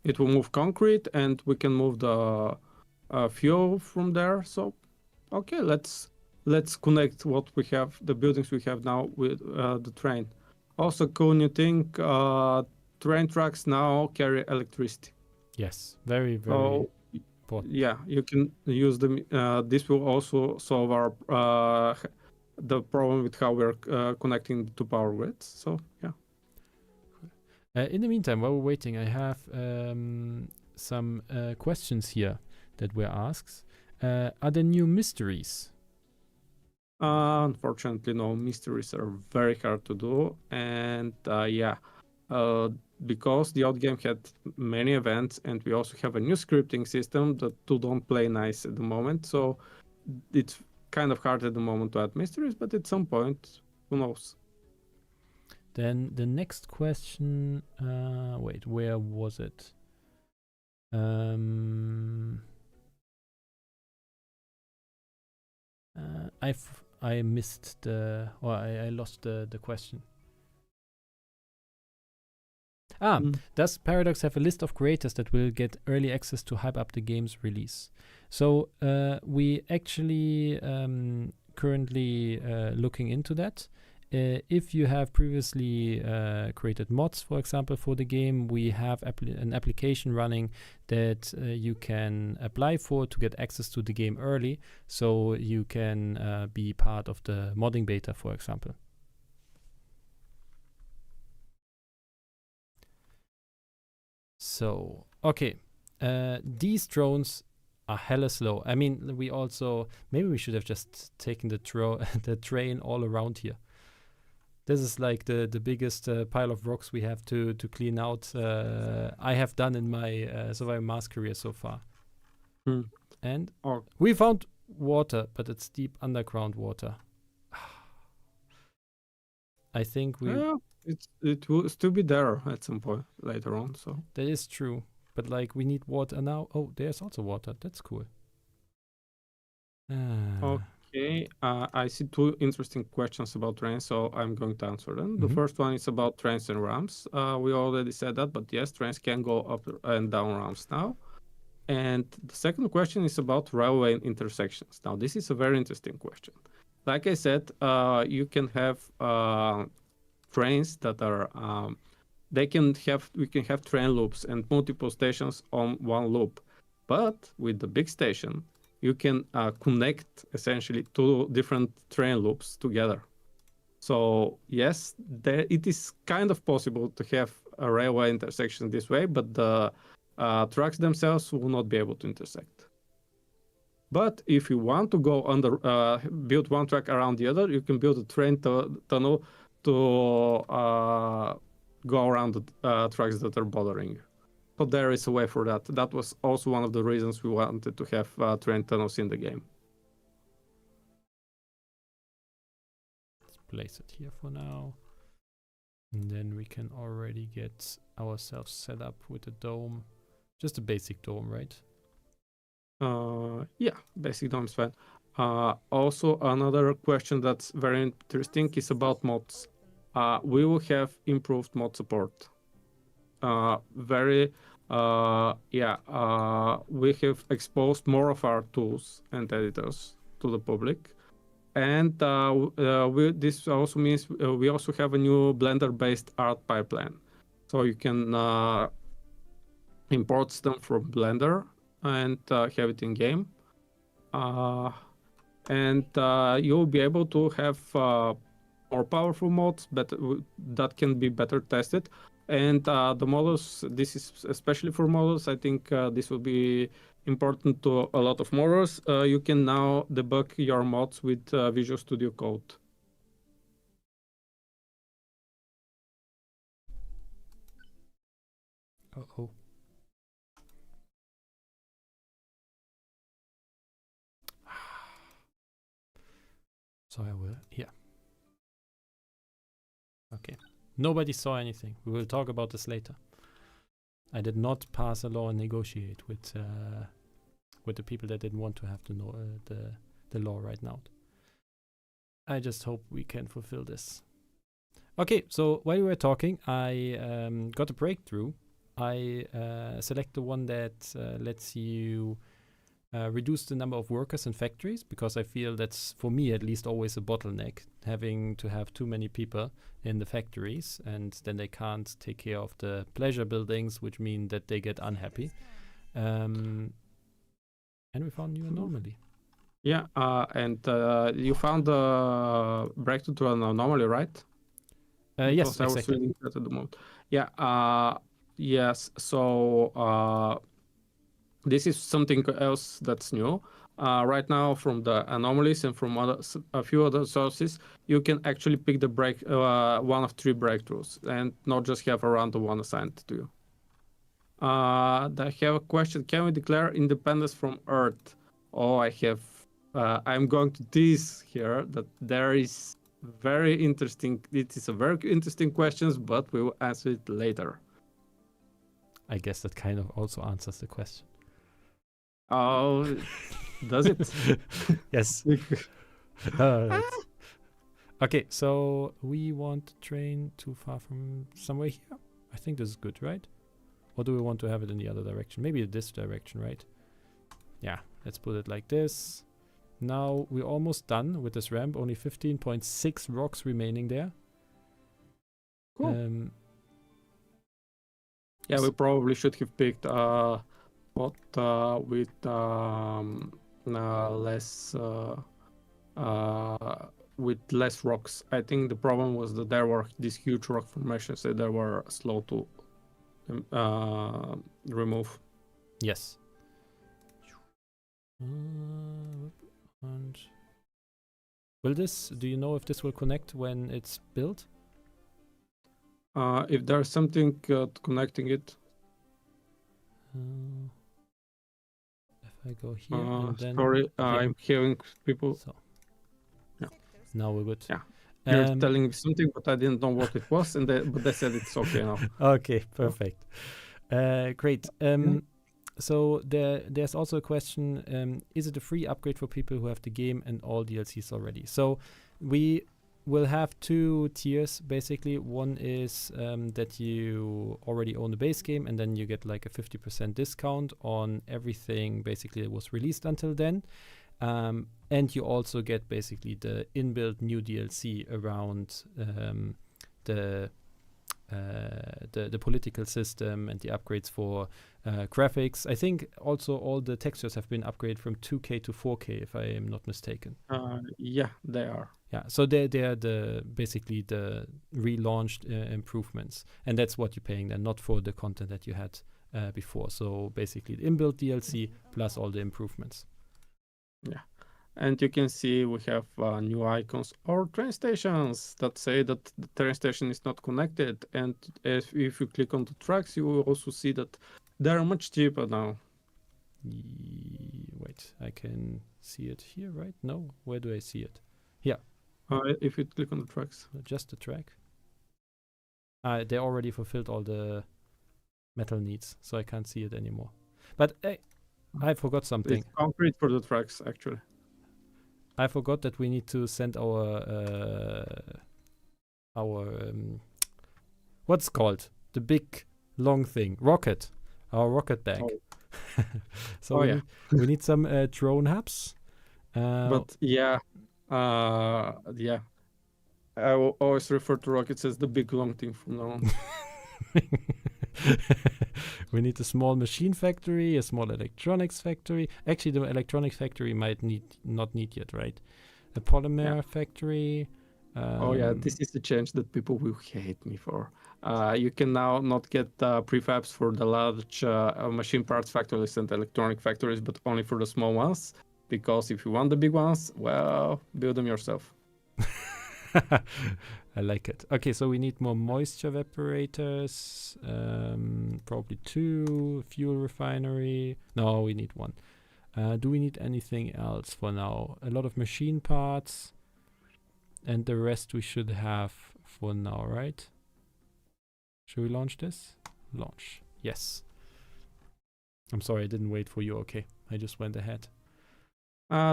it will move concrete, and we can move the fuel from there. So, okay, let's connect what we have, the buildings we have now, with the train. Also, cool new thing, train tracks now carry electricity. Yes, very, very important. Yeah, you can use them. This will also solve our the problem with how we're connecting to power grids. So, yeah. In the meantime, while we're waiting, I have some questions here that were asked. Are there new mysteries? Unfortunately, no. Mysteries are very hard to do, and because the old game had many events, and we also have a new scripting system that don't play nice at the moment, so it's kind of hard at the moment to add mysteries, but at some point, who knows? Then the next question, wait, where was it? I missed I lost the question. Does Paradox have a list of creators that will get early access to hype up the game's release? So we actually currently looking into that. If you have previously created mods, for example, for the game, we have an application running that you can apply for to get access to the game early, so you can be part of the modding beta, for example. So, okay, these drones are hella slow. I mean, maybe we should have just taken the train all around here. This is like the biggest pile of rocks we have to clean out. I have done in my survival mask career so far. And we found water, but it's deep underground water. I think it will still be there at some point later on. So that is true, but like we need water now. Oh, there's also water. That's cool. Okay, I see two interesting questions about trains, so I'm going to answer them. The first one is about trains and ramps. We already said that, but yes, trains can go up and down ramps now. And the second question is about railway intersections. Now, this is a very interesting question. Like I said, you can have trains that are we can have train loops and multiple stations on one loop. But with the big station, you can connect essentially two different train loops together. So yes, it is kind of possible to have a railway intersection this way, but the tracks themselves will not be able to intersect. But if you want to go build one track around the other, you can build a train tunnel to go around the tracks that are bothering you. So there is a way for that. That was also one of the reasons we wanted to have train tunnels in the game. Let's place it here for now. And then we can already get ourselves set up with a dome. Just a basic dome, right? Yeah, basic dome is fine. Also, another question that's very interesting is about mods. We will have improved mod support. We have exposed more of our tools and editors to the public. And this also means we also have a new Blender-based art pipeline. So you can import them from Blender and have it in game. You'll be able to have more powerful mods that can be better tested. And the models, this is especially for models, I think this will be important to a lot of models. You can now debug your mods with Visual Studio Code. Uh-oh. So I will, yeah. Okay. Nobody saw anything. We will talk about this later. I did not pass a law and negotiate with the people that didn't want to have to know the law right now. I just hope we can fulfill this. Okay, so while we were talking, I got a breakthrough. I select the one that lets you reduce the number of workers in factories, because I feel that's, for me at least, always a bottleneck, having to have too many people in the factories, and then they can't take care of the pleasure buildings, which mean that they get unhappy. And we found new anomaly. Yeah, and you found the breakthrough to an anomaly, right? Yes, I was exactly. reading that at the moment. Yeah, yes, so this is something else that's new. Right now, from the anomalies and from a few other sources, you can actually pick the one of 3 breakthroughs and not just have a random one assigned to you. I have a question. Can we declare independence from Earth? Oh, I'm going to tease here that there is very interesting. It is a very interesting question, but we will answer it later. I guess that kind of also answers the question. Oh, does it? Yes. Okay, so we want to train too far from somewhere here. I think this is good, right? Or do we want to have it in the other direction? Maybe this direction, right? Yeah, let's put it like this. Now we're almost done with this ramp. Only 15.6 rocks remaining there. Cool. Yeah, we probably should have picked with less rocks. I think the problem was that there were these huge rock formations that they were slow to remove. Yes. And do you know if this will connect when it's built? If there's something connecting it. If I go here and then... Sorry, I'm hearing people. So. Yeah. Now we're good. Yeah. You're telling me something, but I didn't know what it was, but they said it's okay now. Okay, perfect. Great. So there's also a question, is it a free upgrade for people who have the game and all DLCs already? So we will have 2 tiers, basically. One is that you already own the base game, and then you get like a 50% discount on everything basically that was released until then. And you also get basically the inbuilt new DLC around the political system and the upgrades for graphics. I think also all the textures have been upgraded from 2K to 4K, if I am not mistaken. Yeah, they are. Yeah, so they're basically the relaunched improvements, and that's what you're paying then, not for the content that you had before. So basically the inbuilt DLC plus all the improvements. Yeah. And you can see we have new icons or train stations that say that the train station is not connected. And if you click on the tracks, you will also see that They're much cheaper now. Wait, I can see it here, right? No, where do I see it? If you click on the tracks. Just the track. They already fulfilled all the metal needs, so I can't see it anymore. But I forgot something. It's concrete for the tracks, actually. I forgot that we need to send our what's called the big long thing, rocket, our rocket bag. So we need some drone hubs. But yeah, I will always refer to rockets as the big long thing from now on. We need a small machine factory, a small electronics factory. Actually, the electronics factory might not need yet, right? A polymer factory. This is the change that people will hate me for. You can now not get prefabs for the large machine parts factories and electronic factories, but only for the small ones. Because if you want the big ones, well, build them yourself. I like it. Okay, so we need more moisture evaporators. Probably 2. Fuel refinery. No, we need 1. Do we need anything else for now? A lot of machine parts. And the rest we should have for now, right? Should we launch this? Launch. Yes. I'm sorry, I didn't wait for you. Okay, I just went ahead.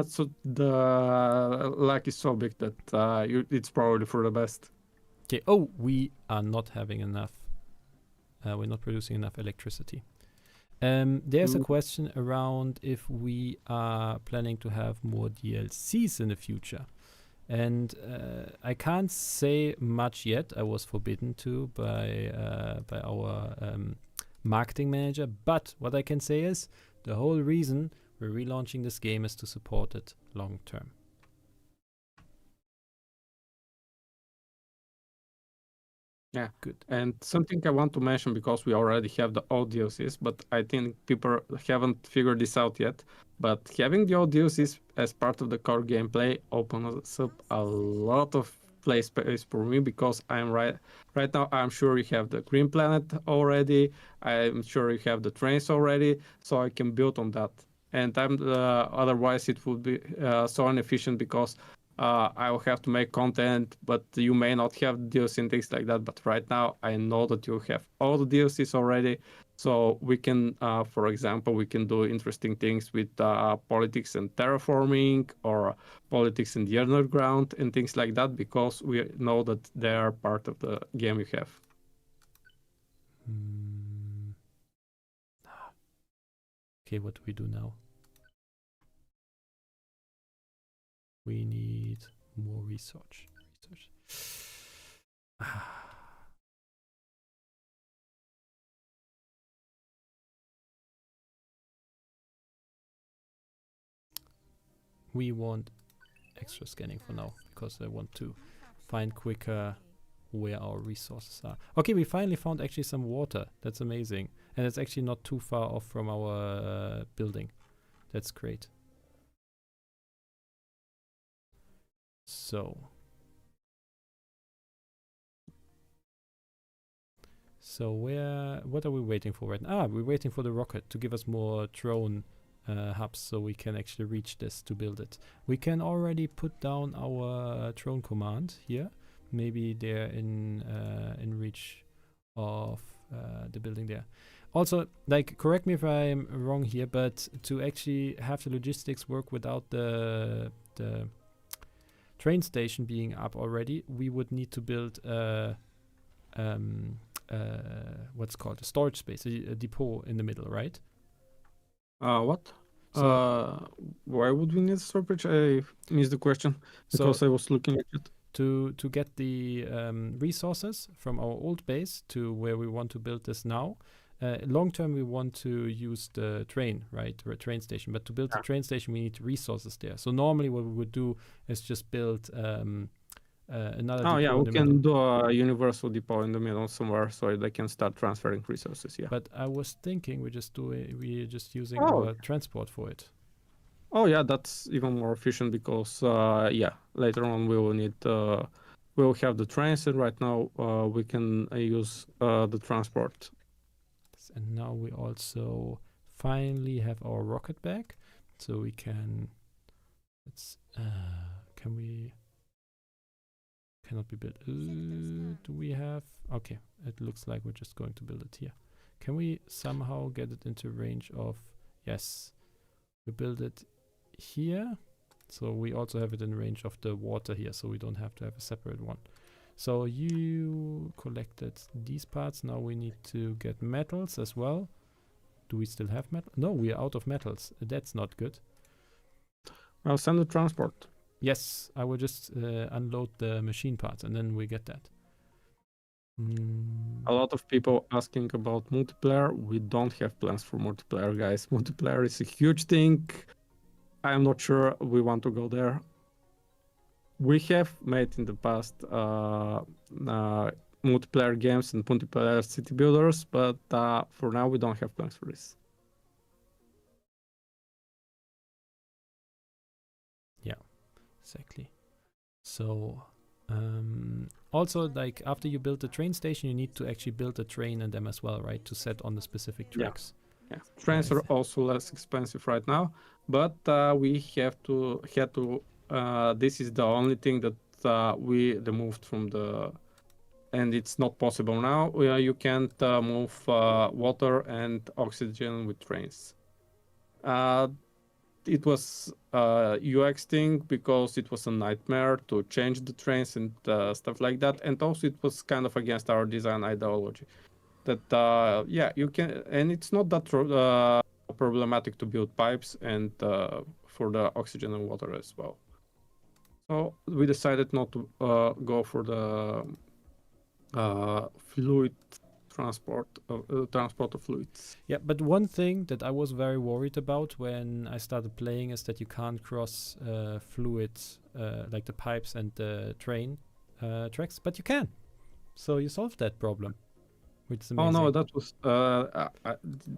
So the lag is so big that it's probably for the best. Okay. Oh, we are not having enough. We're not producing enough electricity. There's a question around if we are planning to have more DLCs in the future. And I can't say much yet. I was forbidden to by our marketing manager. But what I can say is the whole reason we're relaunching this game is to support it long term. Yeah, good. And something I want to mention, because we already have the old DLCs, but I think people haven't figured this out yet. But having the old DLCs as part of the core gameplay opens up a lot of play space for me, because I'm right now, I'm sure you have the Green Planet already. I'm sure you have the trains already, so I can build on that. And otherwise it would be so inefficient, because I will have to make content, but you may not have DLC and things like that. But right now, I know that you have all the DLCs already. So we can, for example, we can do interesting things with politics and terraforming, or politics in the underground and things like that, because we know that they are part of the game you have. Okay, what do we do now? We need more research. We want extra scanning for now, because I want to find quicker where our resources are. Okay, we finally found actually some water. That's amazing. And it's actually not too far off from our building. That's great. So what are we waiting for right now? We're waiting for the rocket to give us more drone hubs, so we can actually reach this to build it. We can already put down our drone command here. Maybe they're in reach of the building there. Also, like, correct me if I'm wrong here, but to actually have the logistics work without the train station being up already, we would need to build what's called a storage space, a depot in the middle, right? What? So why would we need storage? I missed the question, because I was looking at it. To get the resources from our old base to where we want to build this now. Long term, we want to use the train, right, or a train station. But to build the train station, we need resources there. So normally, what we would do is just build another. Oh depot yeah, in we the can middle. do a universal depot in the middle somewhere, so they can start transferring resources. Yeah. But I was thinking we're just using Oh. our transport for it. Oh yeah, that's even more efficient, because later on we will need we'll have the trains, and right now we can use the transport. tracks. And now we also finally have our rocket back, so we can. Can we? Cannot be built. Do we have? Okay, it looks like we're just going to build it here. Can we somehow get it into range of? Yes, we build it here. So we also have it in range of the water here, so we don't have to have a separate one. So you collected these parts. Now we need to get metals as well. Do we still have metal? No, we are out of metals. That's not good. I'll send the transport. Yes, I will just unload the machine parts and then we get that. A lot of people asking about multiplayer. We don't have plans for multiplayer, guys. Multiplayer is a huge thing. I'm not sure we want to go there. We have made in the past multiplayer games and multiplayer city builders, but for now we don't have plans for this. Yeah, exactly. So also, like after you build the train station, you need to actually build a train in them as well, right? To set on the specific tracks. Yeah, trains are also less expensive right now, but we have to this is the only thing that we removed from the, and it's not possible now. You can't move water and oxygen with trains. It was UX thing because it was a nightmare to change the trains and stuff like that, and also it was kind of against our design ideology. That yeah, you can, and it's not that problematic to build pipes and for the oxygen and water as well. So we decided not to go for the fluid transport of fluids. Yeah, but one thing that I was very worried about when I started playing is that you can't cross fluids like the pipes and the train tracks, but you can. So you solved that problem. Which is amazing. Oh no, that was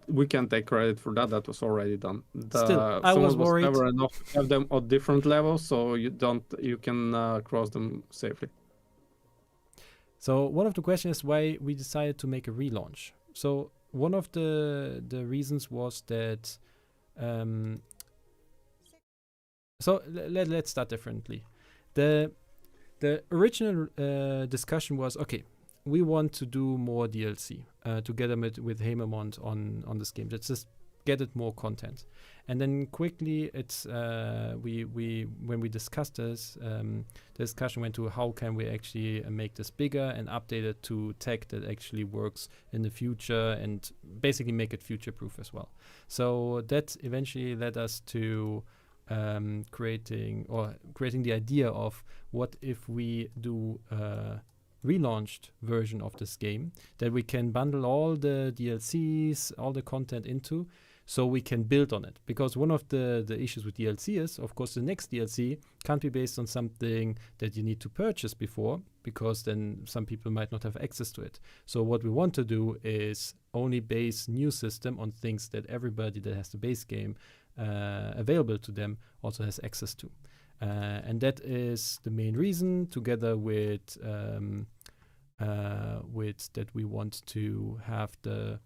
we can take credit for that. That was already done. Still, I was worried. Never enough to have them at different levels, so you can cross them safely. So one of the questions is why we decided to make a relaunch. So one of the reasons was that. So let's start differently. The original discussion was, okay, we want to do more DLC together with Hamermont on this game. Let's just get it more content. And then quickly, it's we when we discussed this, the discussion went to how can we actually make this bigger and update it to tech that actually works in the future and basically make it future-proof as well. So that eventually led us to creating the idea of what if we do relaunched version of this game that we can bundle all the DLCs, all the content into, so we can build on it. Because one of the issues with DLC is, of course, the next DLC can't be based on something that you need to purchase before, because then some people might not have access to it. So what we want to do is only base new system on things that everybody that has the base game available to them also has access to. And that is the main reason, together with that we want to have the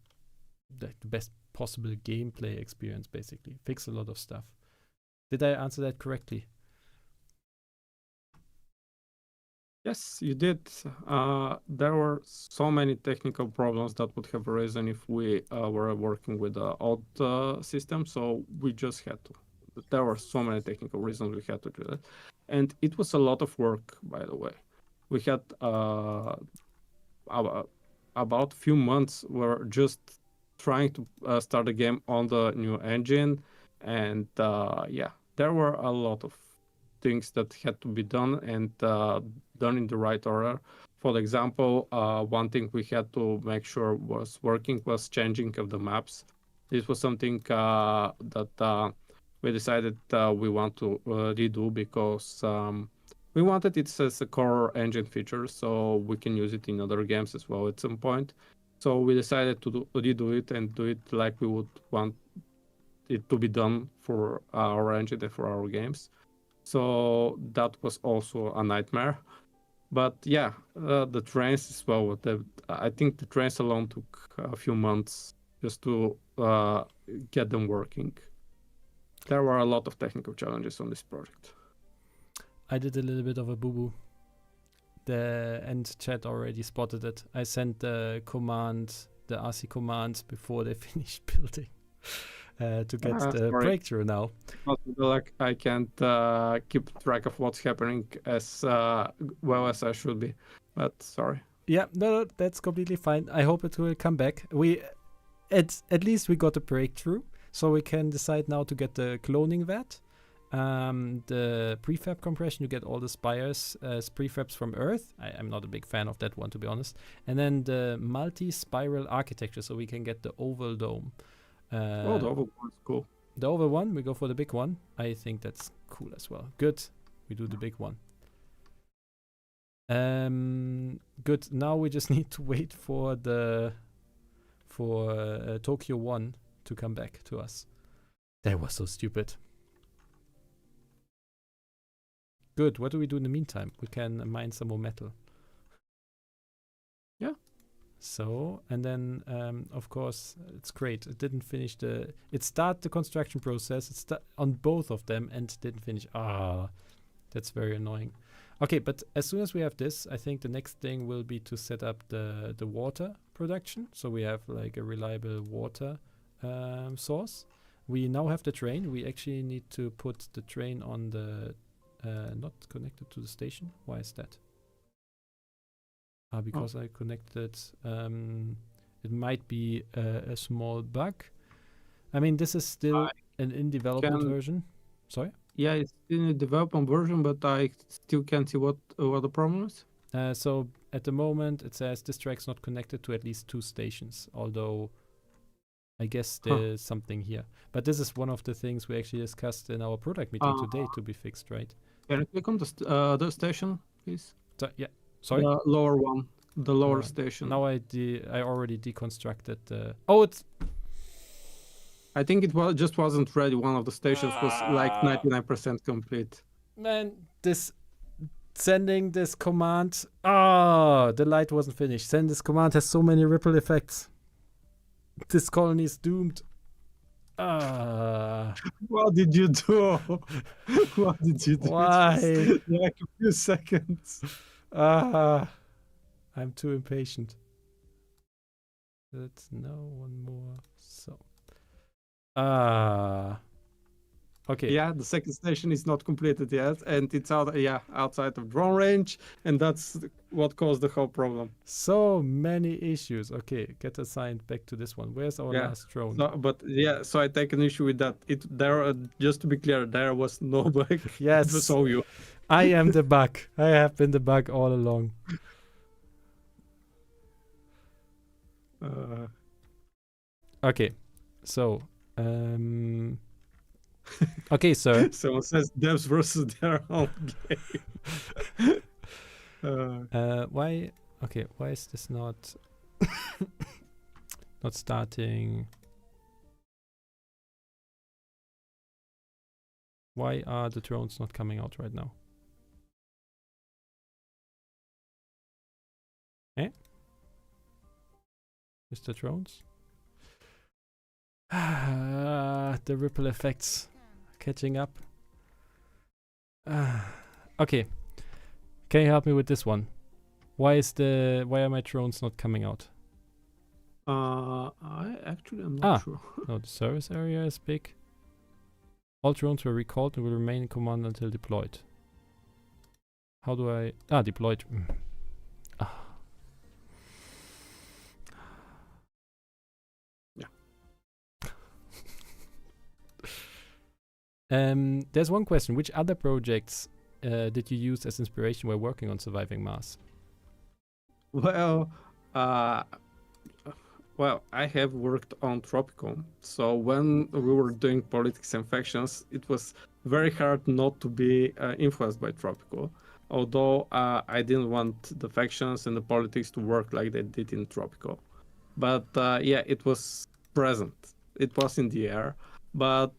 best possible gameplay experience, basically. Fix a lot of stuff. Did I answer that correctly? Yes, you did. There were so many technical problems that would have arisen if we were working with the old system, so we just had to. There were so many technical reasons we had to do that. And it was a lot of work, by the way. We had about a few months were just trying to start the game on the new engine. And yeah, there were a lot of things that had to be done and done in the right order. For example, one thing we had to make sure was working was changing of the maps. This was something that we decided we want to redo because we wanted it as a core engine feature, so we can use it in other games as well at some point. So we decided to redo it and do it like we would want it to be done for our engine and for our games. So that was also a nightmare. But yeah, the trains as well. I think the trains alone took a few months just to get them working. There were a lot of technical challenges on this project. I did a little bit of a boo-boo. The end chat already spotted it. I sent the command, the RC command, before they finished building to get the Sorry. breakthrough now. Like I can't keep track of what's happening as well as I should be, but sorry. Yeah, no, that's completely fine. I hope it will come back. We at least we got a breakthrough, so we can decide now to get the cloning vat, the prefab compression. You get all the spires as prefabs from Earth. I'm not a big fan of that one, to be honest. And then the multi-spiral architecture, so we can get the oval dome. Oh, the oval one's cool. The oval one, we go for the big one. I think that's cool as well. Good, we do the big one. Good. Now we just need to wait for Tokyo 1 to come back to us. That was so stupid. Good. What do we do in the meantime? We can mine some more metal. Yeah. So, and then of course it's great. It didn't finish it started the construction process. It's on both of them and didn't finish. That's very annoying. Okay, but as soon as we have this, I think the next thing will be to set up the water production. So we have like a reliable water source. We now have the train. We actually need to put the train on the not connected to the station. Why is that? Because I connected. It might be a small bug. I mean, this is still an in development version. Sorry? Yeah, it's in a development version, but I still can't see what the problem is. So at the moment, it says this track's not connected to at least 2 stations, although I guess there's something here. But this is one of the things we actually discussed in our product meeting today to be fixed, right? Can you click on the station, please? So, yeah. Sorry? The lower one. The lower station. Now I already deconstructed the... Oh, it's... I think it just wasn't ready. One of the stations was like 99% complete. Man, sending this command... the light wasn't finished. Send this command has so many ripple effects. This colony is doomed. What did you do? What did you do? Why? Like a few seconds. I'm too impatient. Let's know one more. So. Okay. Yeah, the second station is not completed yet, and it's outside of drone range, and that's what caused the whole problem. So many issues. Okay, get assigned back to this one. Where's our last drone? So I take an issue with that. Just to be clear, there was no bug. Yes. It was all you. I am the bug. I have been the bug all along. Okay, so okay, sir. Someone says devs versus their own game. Why? Okay, why is this not not starting? Why are the drones not coming out right now? Mr. Drones? The ripple effects catching up. Okay. Can you help me with this one? Why are my drones not coming out? I actually am not sure. No, the service area is big. All drones were recalled and will remain in command until deployed. How do I... deployed. There's one question. Which other projects did you use as inspiration while working on Surviving Mars? Well, I have worked on Tropical. So when we were doing politics and factions, it was very hard not to be influenced by Tropical. Although I didn't want the factions and the politics to work like they did in Tropical. But it was present. It was in the air. But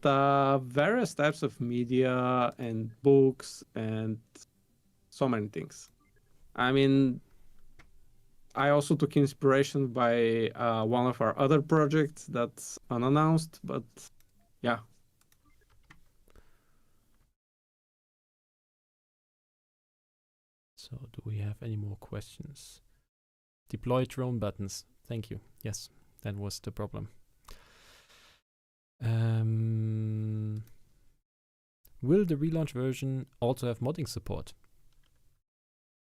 various types of media and books and so many things. I mean, I also took inspiration by one of our other projects that's unannounced, but yeah. So do we have any more questions? Deploy drone buttons. Thank you. Yes, that was the problem. Will the relaunch version also have modding support?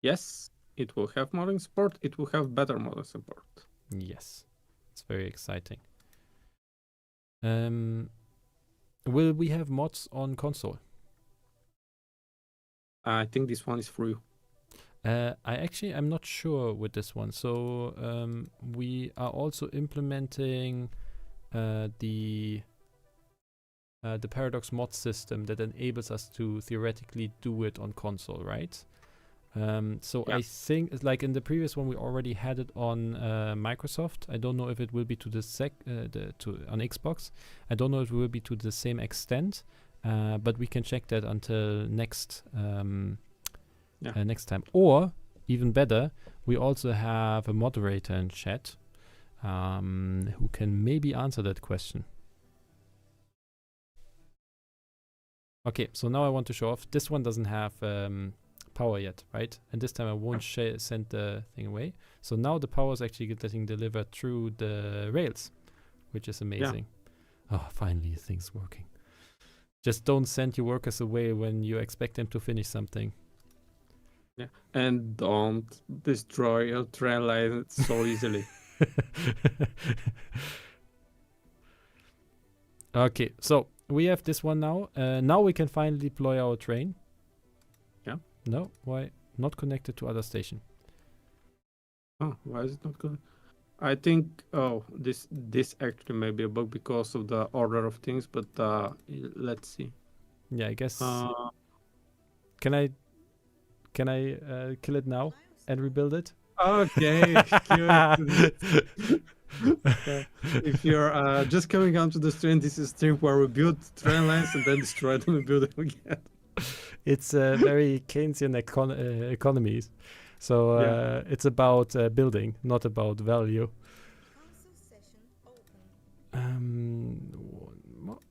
Yes, it will have modding support. It will have better modding support. Yes, it's very exciting. Will we have mods on console? I think this one is free. I'm not sure with this one. So we are also implementing the Paradox mod system that enables us to theoretically do it on console, right? So Yeah. I think it's like in the previous one we already had it on Microsoft. I don't know if it will be to the on Xbox. I don't know if it will be to the same extent, but we can check that until next next time. Or even better, we also have a moderator in chat who can maybe answer that question. Okay, so now I want to show off. This one doesn't have power yet, right? And this time I won't send the thing away. So now the power is actually getting delivered through the rails, which is amazing. Yeah. Oh, finally things working. Just don't send your workers away when you expect them to finish something. Yeah, and don't destroy your train line so easily. Okay, so we have this one now. Now we can finally deploy our train. Yeah. No, why not connected to other station? Oh, why is it not good? I think this actually may be a bug because of the order of things, but let's see. Yeah, I guess. Can I kill it now and rebuild it? Okay. If you're just coming onto the stream, this is a stream where we build train lines and then destroy them and build them again. It's a very Keynesian economies. So it's about building, not about value.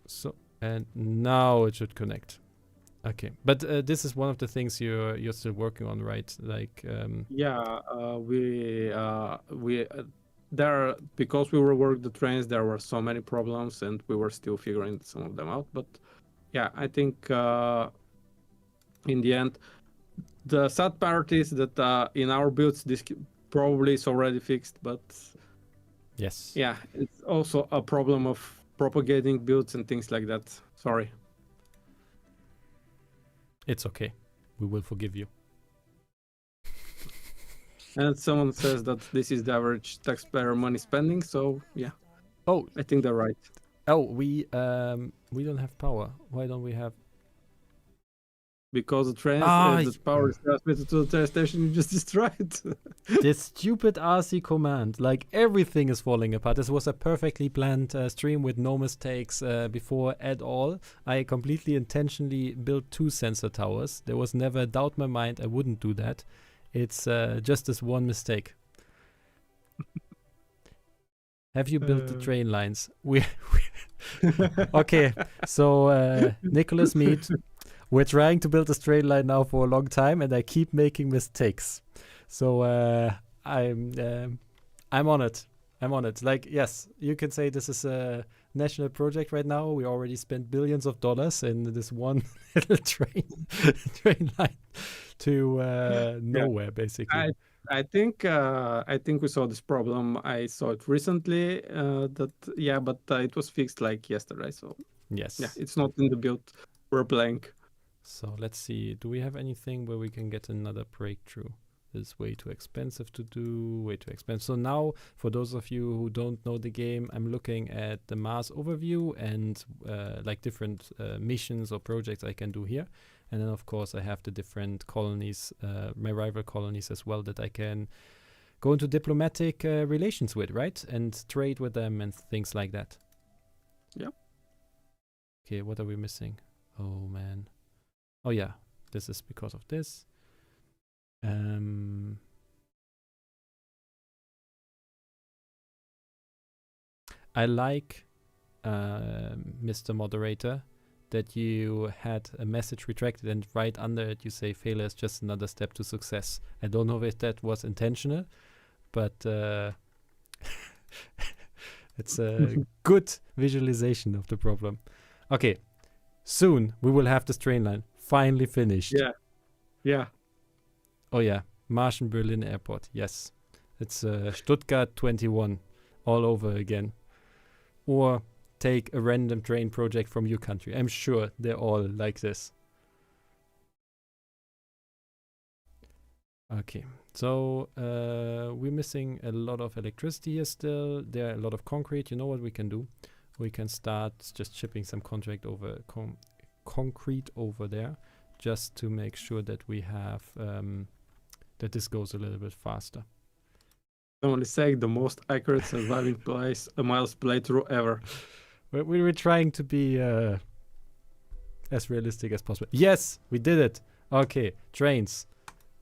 So and now it should connect. Okay, but this is one of the things you're still working on, right? Like we there, because we were working the trains, there were so many problems and we were still figuring some of them out. But yeah, I think in the end, the sad part is that in our builds this probably is already fixed, but yes, yeah, it's also a problem of propagating builds and things like that. Sorry. It's okay. We will forgive you. And someone says that this is the average taxpayer money spending, so yeah. Oh, I think they're right. Oh, we don't have power. Why don't we have? Because the trains, the power is transmitted to the train station, you just destroyed. This stupid RC command, like everything is falling apart. This was a perfectly planned stream with no mistakes before at all. I completely intentionally built 2 sensor towers. There was never a doubt in my mind I wouldn't do that. It's just this one mistake. Have you built the train lines? Okay, so Nicholas Mead, we're trying to build a straight line now for a long time, and I keep making mistakes. So I'm on it. I'm on it. Like, yes, you can say this is a national project right now. We already spent billions of dollars in this one little train line to nowhere, basically. I think we saw this problem. I saw it recently. But it was fixed like yesterday. So yes, yeah, it's not in the build. We're blank. So let's see. Do we have anything where we can get another breakthrough? This is way too expensive to do. Way too expensive. So now, for those of you who don't know the game, I'm looking at the Mars overview and like different missions or projects I can do here. And then, of course, I have the different colonies, my rival colonies as well, that I can go into diplomatic relations with, right? And trade with them and things like that. Yeah. Okay, what are we missing? Oh, man. Oh, yeah. This is because of this. I like, Mr. Moderator, that you had a message retracted and right under it you say failure is just another step to success. I don't know if that was intentional, but it's a good visualization of the problem. Okay, soon we will have this train line finally finished. Yeah. Oh yeah, Martian Berlin Airport. Yes, it's Stuttgart 21 all over again. Or take a random train project from your country. I'm sure they're all like this. Okay, so we're missing a lot of electricity here still. There are a lot of concrete. You know what we can do? We can start just shipping some concrete over there, just to make sure that we have that this goes a little bit faster. Only saying the most accurate surviving place a Miles playthrough ever. We were trying to be as realistic as possible. Yes, we did it. Okay, trains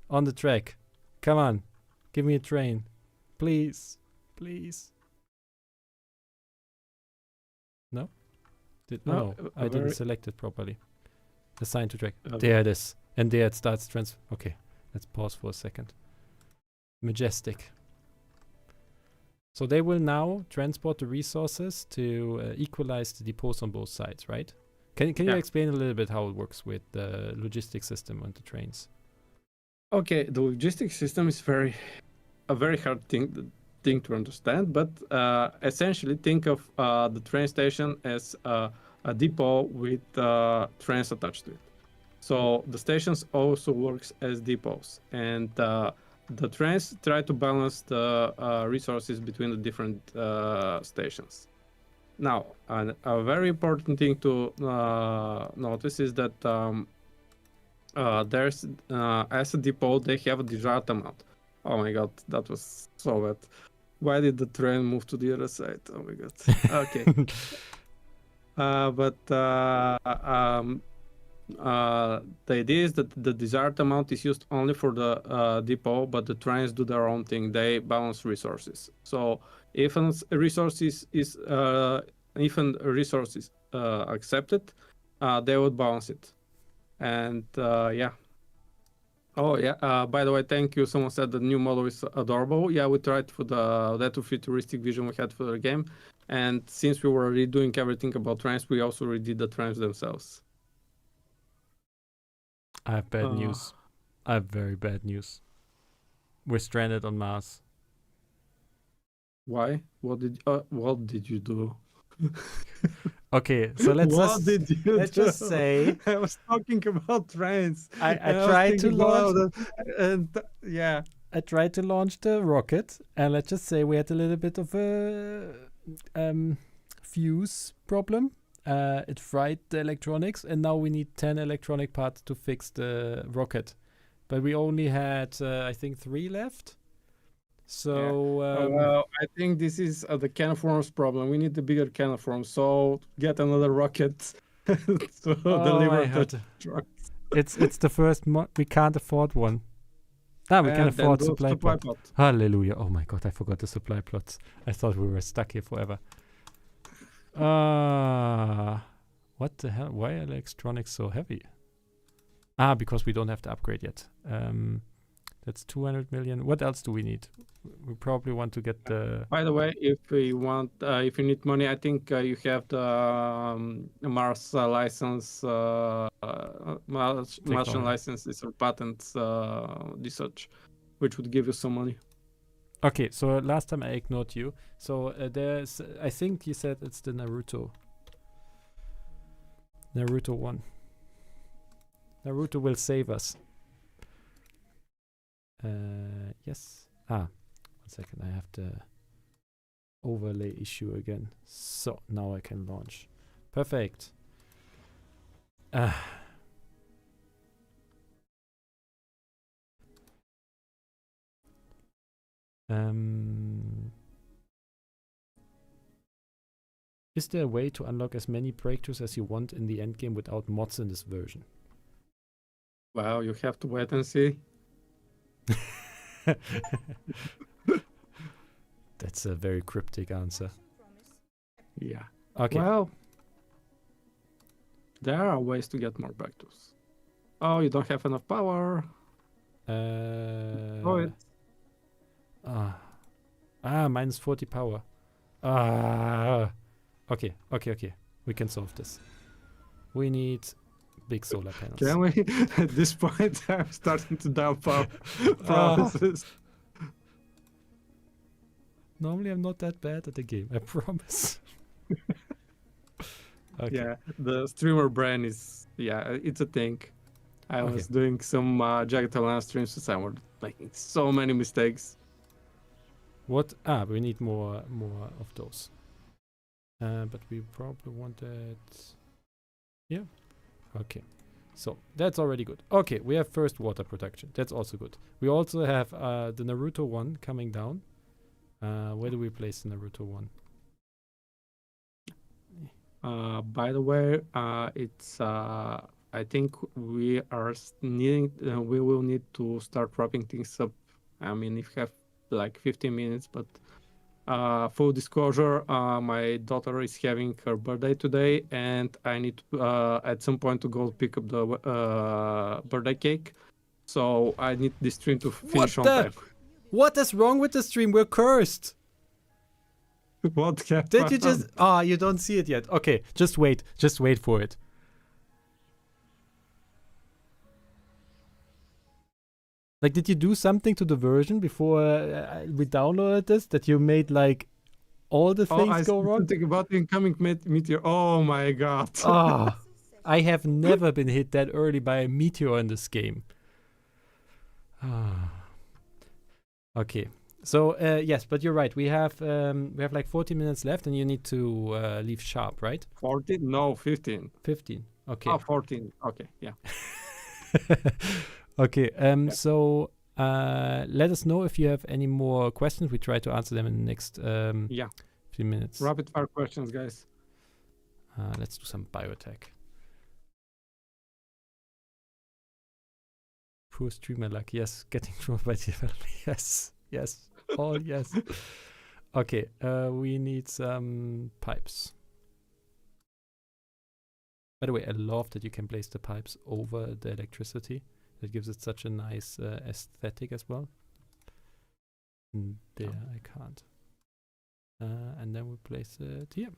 on the track. Come on, give me a train, please, please. No, no, I didn't select it properly. Assign to track. There it is, and there it starts Okay, let's pause for a second. Majestic. So they will now transport the resources to equalize the depots on both sides, right? Can you explain a little bit how it works with the logistics system on the trains? Okay, the logistics system is a very hard thing to understand, but essentially think of the train station as a depot with trains attached to it. So the stations also works as depots, and the trains try to balance the resources between the different stations. Now, a very important thing to notice is that there's as a depot they have a desired amount. Oh my god, that was so bad. Why did the train move to the other side? Oh my god. Okay. The idea is that the desired amount is used only for the depot, but the trains do their own thing. They balance resources. So if a resource is accepted, they would balance it. And yeah. Oh yeah. By the way, thank you. Someone said the new model is adorable. Yeah, we tried for that futuristic vision we had for the game, and since we were redoing everything about trains, we also redid the trains themselves. I have bad news. I have very bad news. We're stranded on Mars. Why? What did you do? Okay, so let's just say I was talking about trains. I tried to launch yeah. I tried to launch the rocket, and let's just say we had a little bit of a fuse problem. It fried the electronics, and now we need 10 electronic parts to fix the rocket. But we only had, I think, 3 left. So I think this is the caniforms problem. We need the bigger caniform. So get another rocket to deliver the trucks. It's the first we can't afford one. We can afford supply plot. Hallelujah! Oh my god, I forgot the supply plots. I thought we were stuck here forever. What the hell? Why are electronics so heavy? Because we don't have the upgrade yet. That's 200 million. What else do we need? We probably want to get the... By the way, if you need money, I think you have the Mars license, Martian licenses or patents research, which would give you some money. Okay, so last time I ignored you. So there's, I think you said it's the Naruto 1. Naruto will save us. Yes. 1 second, I have the overlay issue again. So now I can launch. Perfect. Is there a way to unlock as many breakthroughs as you want in the endgame without mods in this version? Well, you have to wait and see. That's a very cryptic answer. Yeah. Okay. Well, there are ways to get more breakthroughs. Oh, you don't have enough power. Oh, it. Minus 40 power. Okay. We can solve this. We need big solar panels. Can we? At this point, I'm starting to doubt our Ah. promises. Normally, I'm not that bad at the game. I promise. Okay. Yeah, the streamer brain is. Yeah, it's a thing. I Okay. was doing some Jagged Alliance streams and I was making so many mistakes. What? We need more of those. But we probably want that. Yeah. Okay. So that's already good. Okay, we have first water production. That's also good. We also have the Naruto one coming down. Where do we place the Naruto one? By the way, it's. I think we are needing. We will need to start wrapping things up. I mean, if you have like 15 minutes, but full disclosure, my daughter is having her birthday today, and I need to, at some point to go pick up the birthday cake. So I need this stream to finish on time. What is wrong with the stream? We're cursed. What happened? Did you just? You don't see it yet. Okay, just wait. Just wait for it. Like, did you do something to the version before we downloaded this that you made like all the things go wrong? Think about incoming meteor. Oh my god. I have never been hit that early by a meteor in this game. Okay. So yes, but you're right. We have like 40 minutes left, and you need to leave sharp, right? 14? No, 15. 15. Okay. 14. Okay, yeah. Okay. So let us know if you have any more questions. We try to answer them in the next few minutes. Rapid fire questions, guys. Let's do some biotech. Poor streamer luck. Yes, getting trolled by developer. Yes. All yes. Okay, we need some pipes. By the way, I love that you can place the pipes over the electricity. That gives it such a nice aesthetic as well. There, I can't. And then we place it here.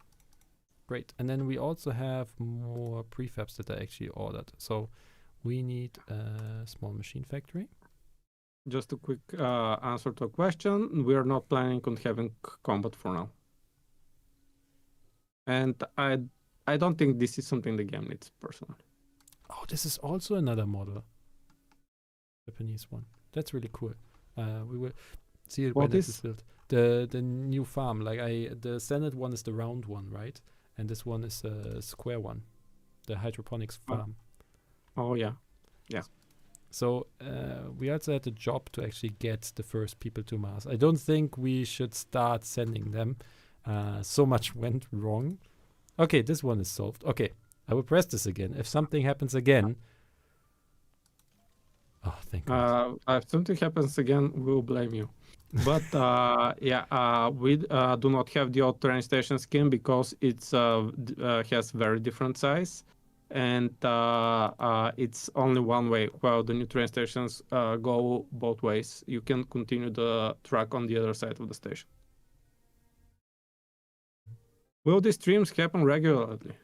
Great. And then we also have more prefabs that I actually ordered. So we need a small machine factory. Just a quick answer to a question. We are not planning on having combat for now. And I don't think this is something the game needs, personally. Oh, this is also another model. Japanese one. That's really cool. We will see it when it is built. The new farm. Like the standard one is the round one, right? And this one is a square one. The hydroponics farm. Oh yeah. Yeah. So we also had a job to actually get the first people to Mars. I don't think we should start sending them. So much went wrong. Okay, this one is solved. Okay, I will press this again. If something happens again... Oh, thank God. If something happens again, we'll blame you. But we do not have the old train station skin because it's has very different size. And it's only one way. While the new train stations go both ways, you can continue the track on the other side of the station. Will these streams happen regularly?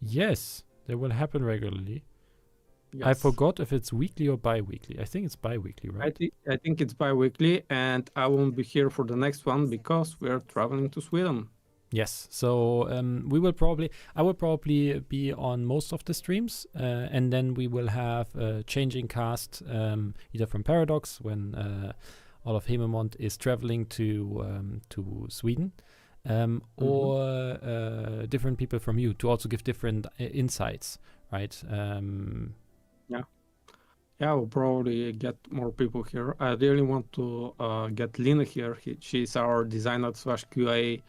Yes, they will happen regularly. Yes. I forgot if it's weekly or bi-weekly. I think it's bi-weekly, right? I think it's bi-weekly, and I won't be here for the next one because we're traveling to Sweden. Yes, so I will probably be on most of the streams, and then we will have a changing cast, either from Paradox when Olaf Hememont is traveling to Sweden, or different people from you to also give different insights, right? Yeah, we'll probably get more people here. I really want to get Lina here. She's our designer / QA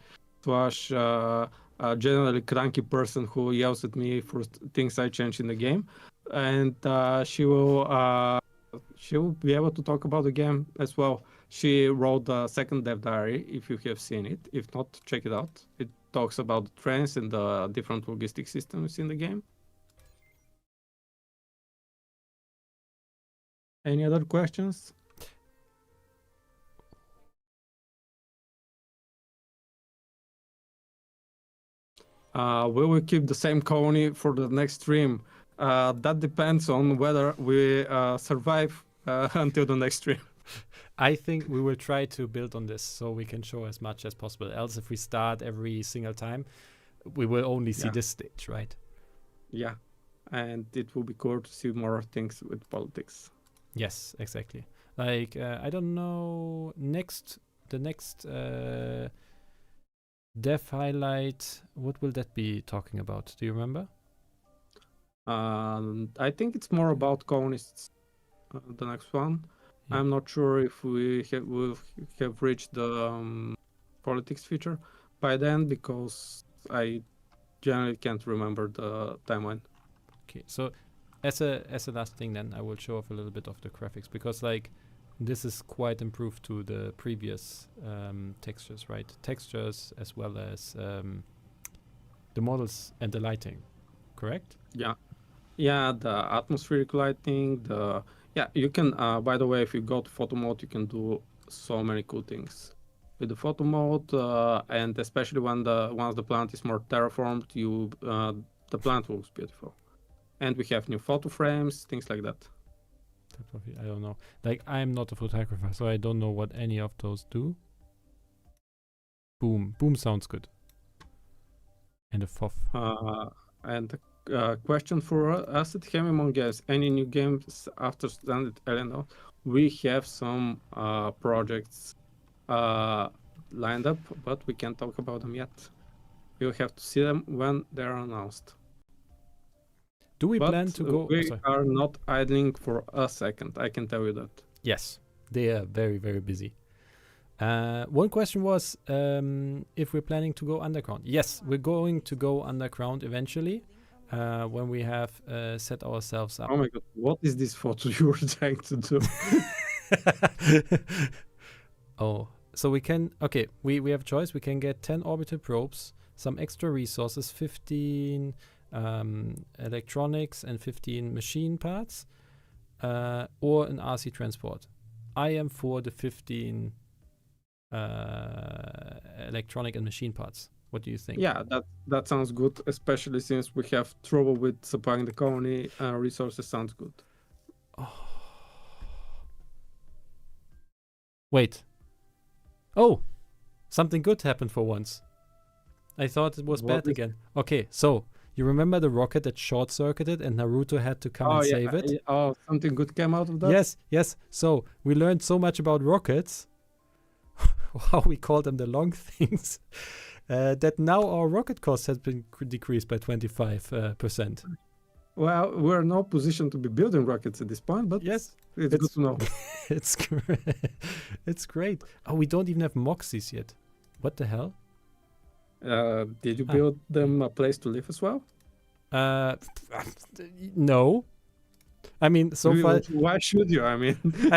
/ generally cranky person who yells at me for things I change in the game, and she will be able to talk about the game as well. She wrote the second dev diary, if you have seen it. If not, check it out. talks about the trains and the different logistic systems in the game. Any other questions? Will we keep the same colony for the next stream? That depends on whether we survive until the next stream. I think we will try to build on this so we can show as much as possible. Else, if we start every single time, we will only see this stage, right? Yeah, and it will be cool to see more things with politics. Yes, exactly. Like, I don't know, the next dev highlight, what will that be talking about? Do you remember? I think it's more about colonists, the next one. Yeah. I'm not sure if we will have reached the politics feature by then, because I generally can't remember the timeline. Okay, so as a last thing, then I will show off a little bit of the graphics, because like this is quite improved to the previous textures, right? Textures as well as the models and the lighting, correct? Yeah, the atmospheric lighting, you can, by the way, if you go to photo mode, you can do so many cool things with the photo mode, and especially once the plant is more terraformed, the plant looks beautiful. And we have new photo frames, things like that. I don't know. Like, I'm not a photographer, so I don't know what any of those do. Boom. Boom sounds good. And a FOF. And question for us at Heavy Among Us, any new games after Standard Alien? We have some projects lined up, but we can't talk about them yet. You'll have to see them when they're announced. Do we plan to go? We are not idling for a second, I can tell you that. Yes, they are very, very busy. One question was if we're planning to go underground. Yes, we're going to go underground eventually when we have set ourselves up. Oh my god, what is this photo you were trying to do? Oh, so we can, okay, we have a choice. We can get 10 orbital probes, some extra resources, 15 electronics and 15 machine parts, or an RC transport. I am for the 15 electronic and machine parts. What do you think? Yeah, that sounds good, especially since we have trouble with supplying the colony. Resources sounds good. Oh. Wait. Oh, something good happened for once. I thought it was bad again. Okay, so you remember the rocket that short-circuited and Naruto had to come and save it? Oh, something good came out of that? Yes. So we learned so much about rockets, how we call them the long things, that now our rocket cost has been decreased by 25%. Well, we're in no position to be building rockets at this point, but yes, it's good to know. It's great. It's great. Oh, we don't even have Moxies yet. What the hell? Did you build them a place to live as well? No. I mean, so far. Why should you? I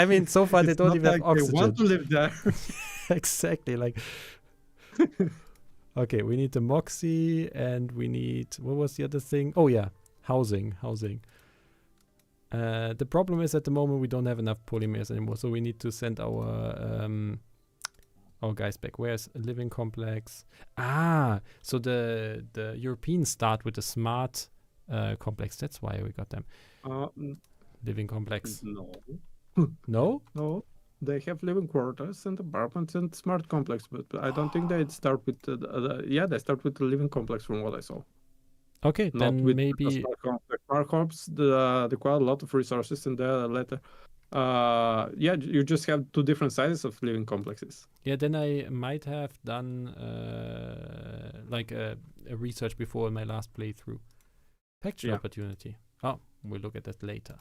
mean, so far they don't even have oxygen. They want to live there. Exactly. Like. Okay, we need the Moxie, and we need, what was the other thing? Oh yeah, housing. The problem is at the moment we don't have enough polymers anymore, so we need to send our guys back. Where's a living complex? So the Europeans start with the smart complex. That's why we got them. Living complex. No. No? No. They have living quarters and apartments and smart complex, but I don't think they'd start with they start with the living complex from what I saw. Okay, not then with maybe the smart complex. Smart corps, they quite a lot of resources, and later, you just have two different sizes of living complexes. Yeah, then I might have done like a research before in my last playthrough. Factory opportunity. Oh, we'll look at that later.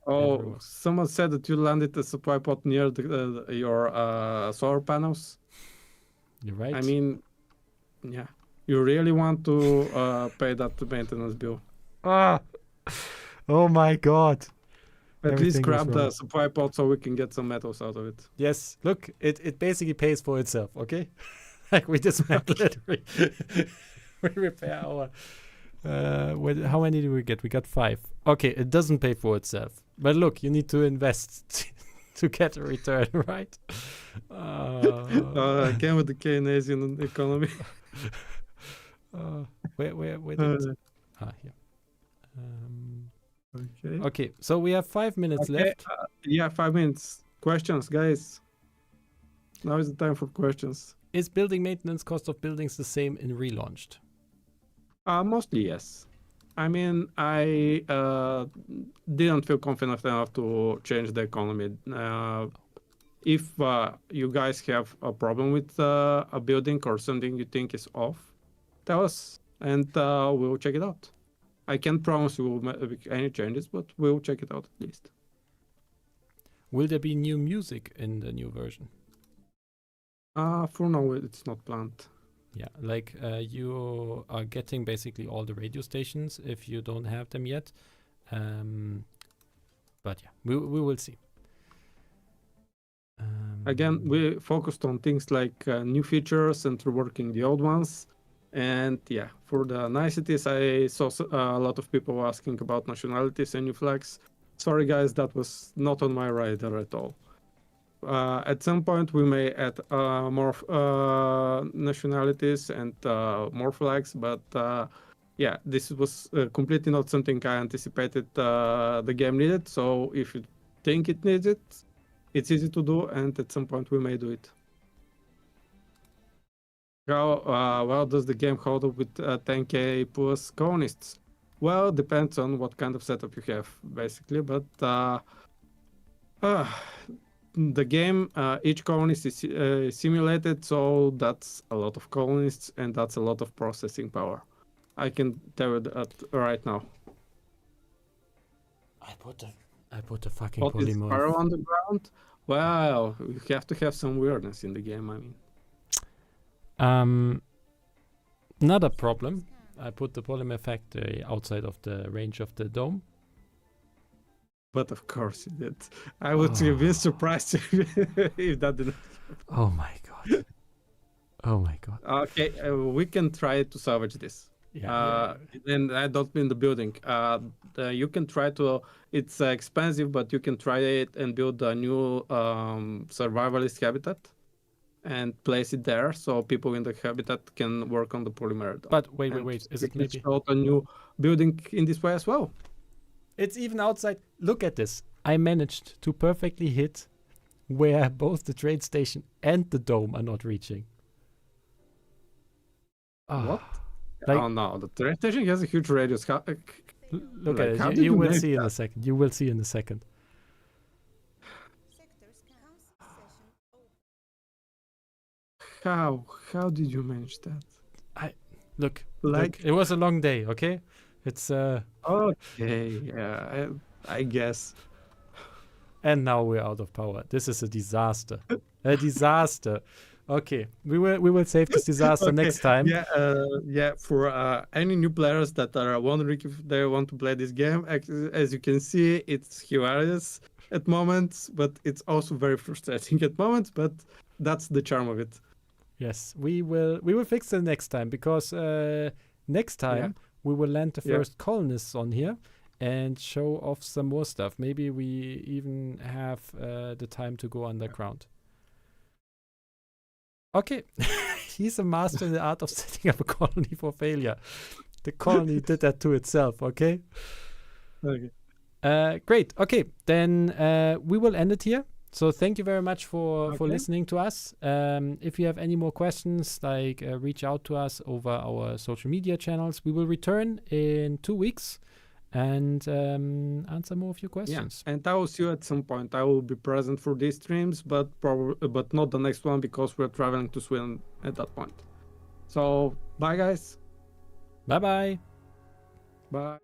Oh, someone said that you landed a supply pod near your solar panels. You're right. I mean, yeah. You really want to pay that maintenance bill. Oh my god. At least grab the supply pod so we can get some metals out of it. Yes, look, it basically pays for itself, okay? Like we dismantle it. We repair our. How many did we get? We got 5. Okay, it doesn't pay for itself. But look, you need to invest to get a return, right? Again with the Keynesian economy. Where did it? Here. Okay, so we have 5 minutes left. Yeah, 5 minutes. Questions, guys. Now is the time for questions. Is building maintenance cost of buildings the same in Relaunched? Mostly yes. I mean, I didn't feel confident enough to change the economy. If you guys have a problem with a building or something you think is off, tell us and we'll check it out. I can't promise we will make any changes, but we'll check it out at least. Will there be new music in the new version? For now, it's not planned. Yeah, like you are getting basically all the radio stations if you don't have them yet. But yeah, we will see. Again, we focused on things like new features and reworking the old ones. And yeah, for the niceties, I saw a lot of people asking about nationalities and new flags. Sorry guys, that was not on my radar at all. At some point we may add more nationalities and more flags, but yeah, this was completely not something I anticipated the game needed. So if you think it needs it, it's easy to do, and at some point we may do it. How well does the game hold up with 10k plus colonists? Well, depends on what kind of setup you have, basically. But the game, each colonist is simulated, so that's a lot of colonists and that's a lot of processing power. I can tell you that right now. I put a fucking What is polymorph. fire on the ground? Well, you have to have some weirdness in the game, I mean. Not a problem. I put the polymer factory outside of the range of the dome. But of course you did. I would be surprised if that didn't. Oh my god. Oh my god. Okay, we can try to salvage this. And I don't mean the building. You can try to. It's expensive, but you can try it and build a new survivalist habitat and place it there, so people in the habitat can work on the polymer. But wait. Is it maybe a new building in this way as well? It's even outside. Look at this. I managed to perfectly hit where both the trade station and the dome are not reaching. What? Like, oh no, the train station has a huge radius. Look at it. You will see in a second. You will see in a second. How did you manage that? Look, it was a long day, okay? It's okay, yeah, I guess. And now we're out of power. This is a disaster. A disaster. Okay, we will save this disaster next time. Yeah. For any new players that are wondering if they want to play this game, as you can see, it's hilarious at moments, but it's also very frustrating at moments. But that's the charm of it. Yes, we will fix it next time, because next time we will land the first colonists on here and show off some more stuff. Maybe we even have the time to go underground. Okay, he's a master in the art of setting up a colony for failure. The colony did that to itself, okay? Okay. Great. Okay, then we will end it here. So thank you very much for listening to us. If you have any more questions, like reach out to us over our social media channels. We will return in 2 weeks and answer more of your questions. Yeah, and I will see you at some point. I will be present for these streams, but not the next one, because we're traveling to Sweden at that point. So bye guys. Bye. Bye.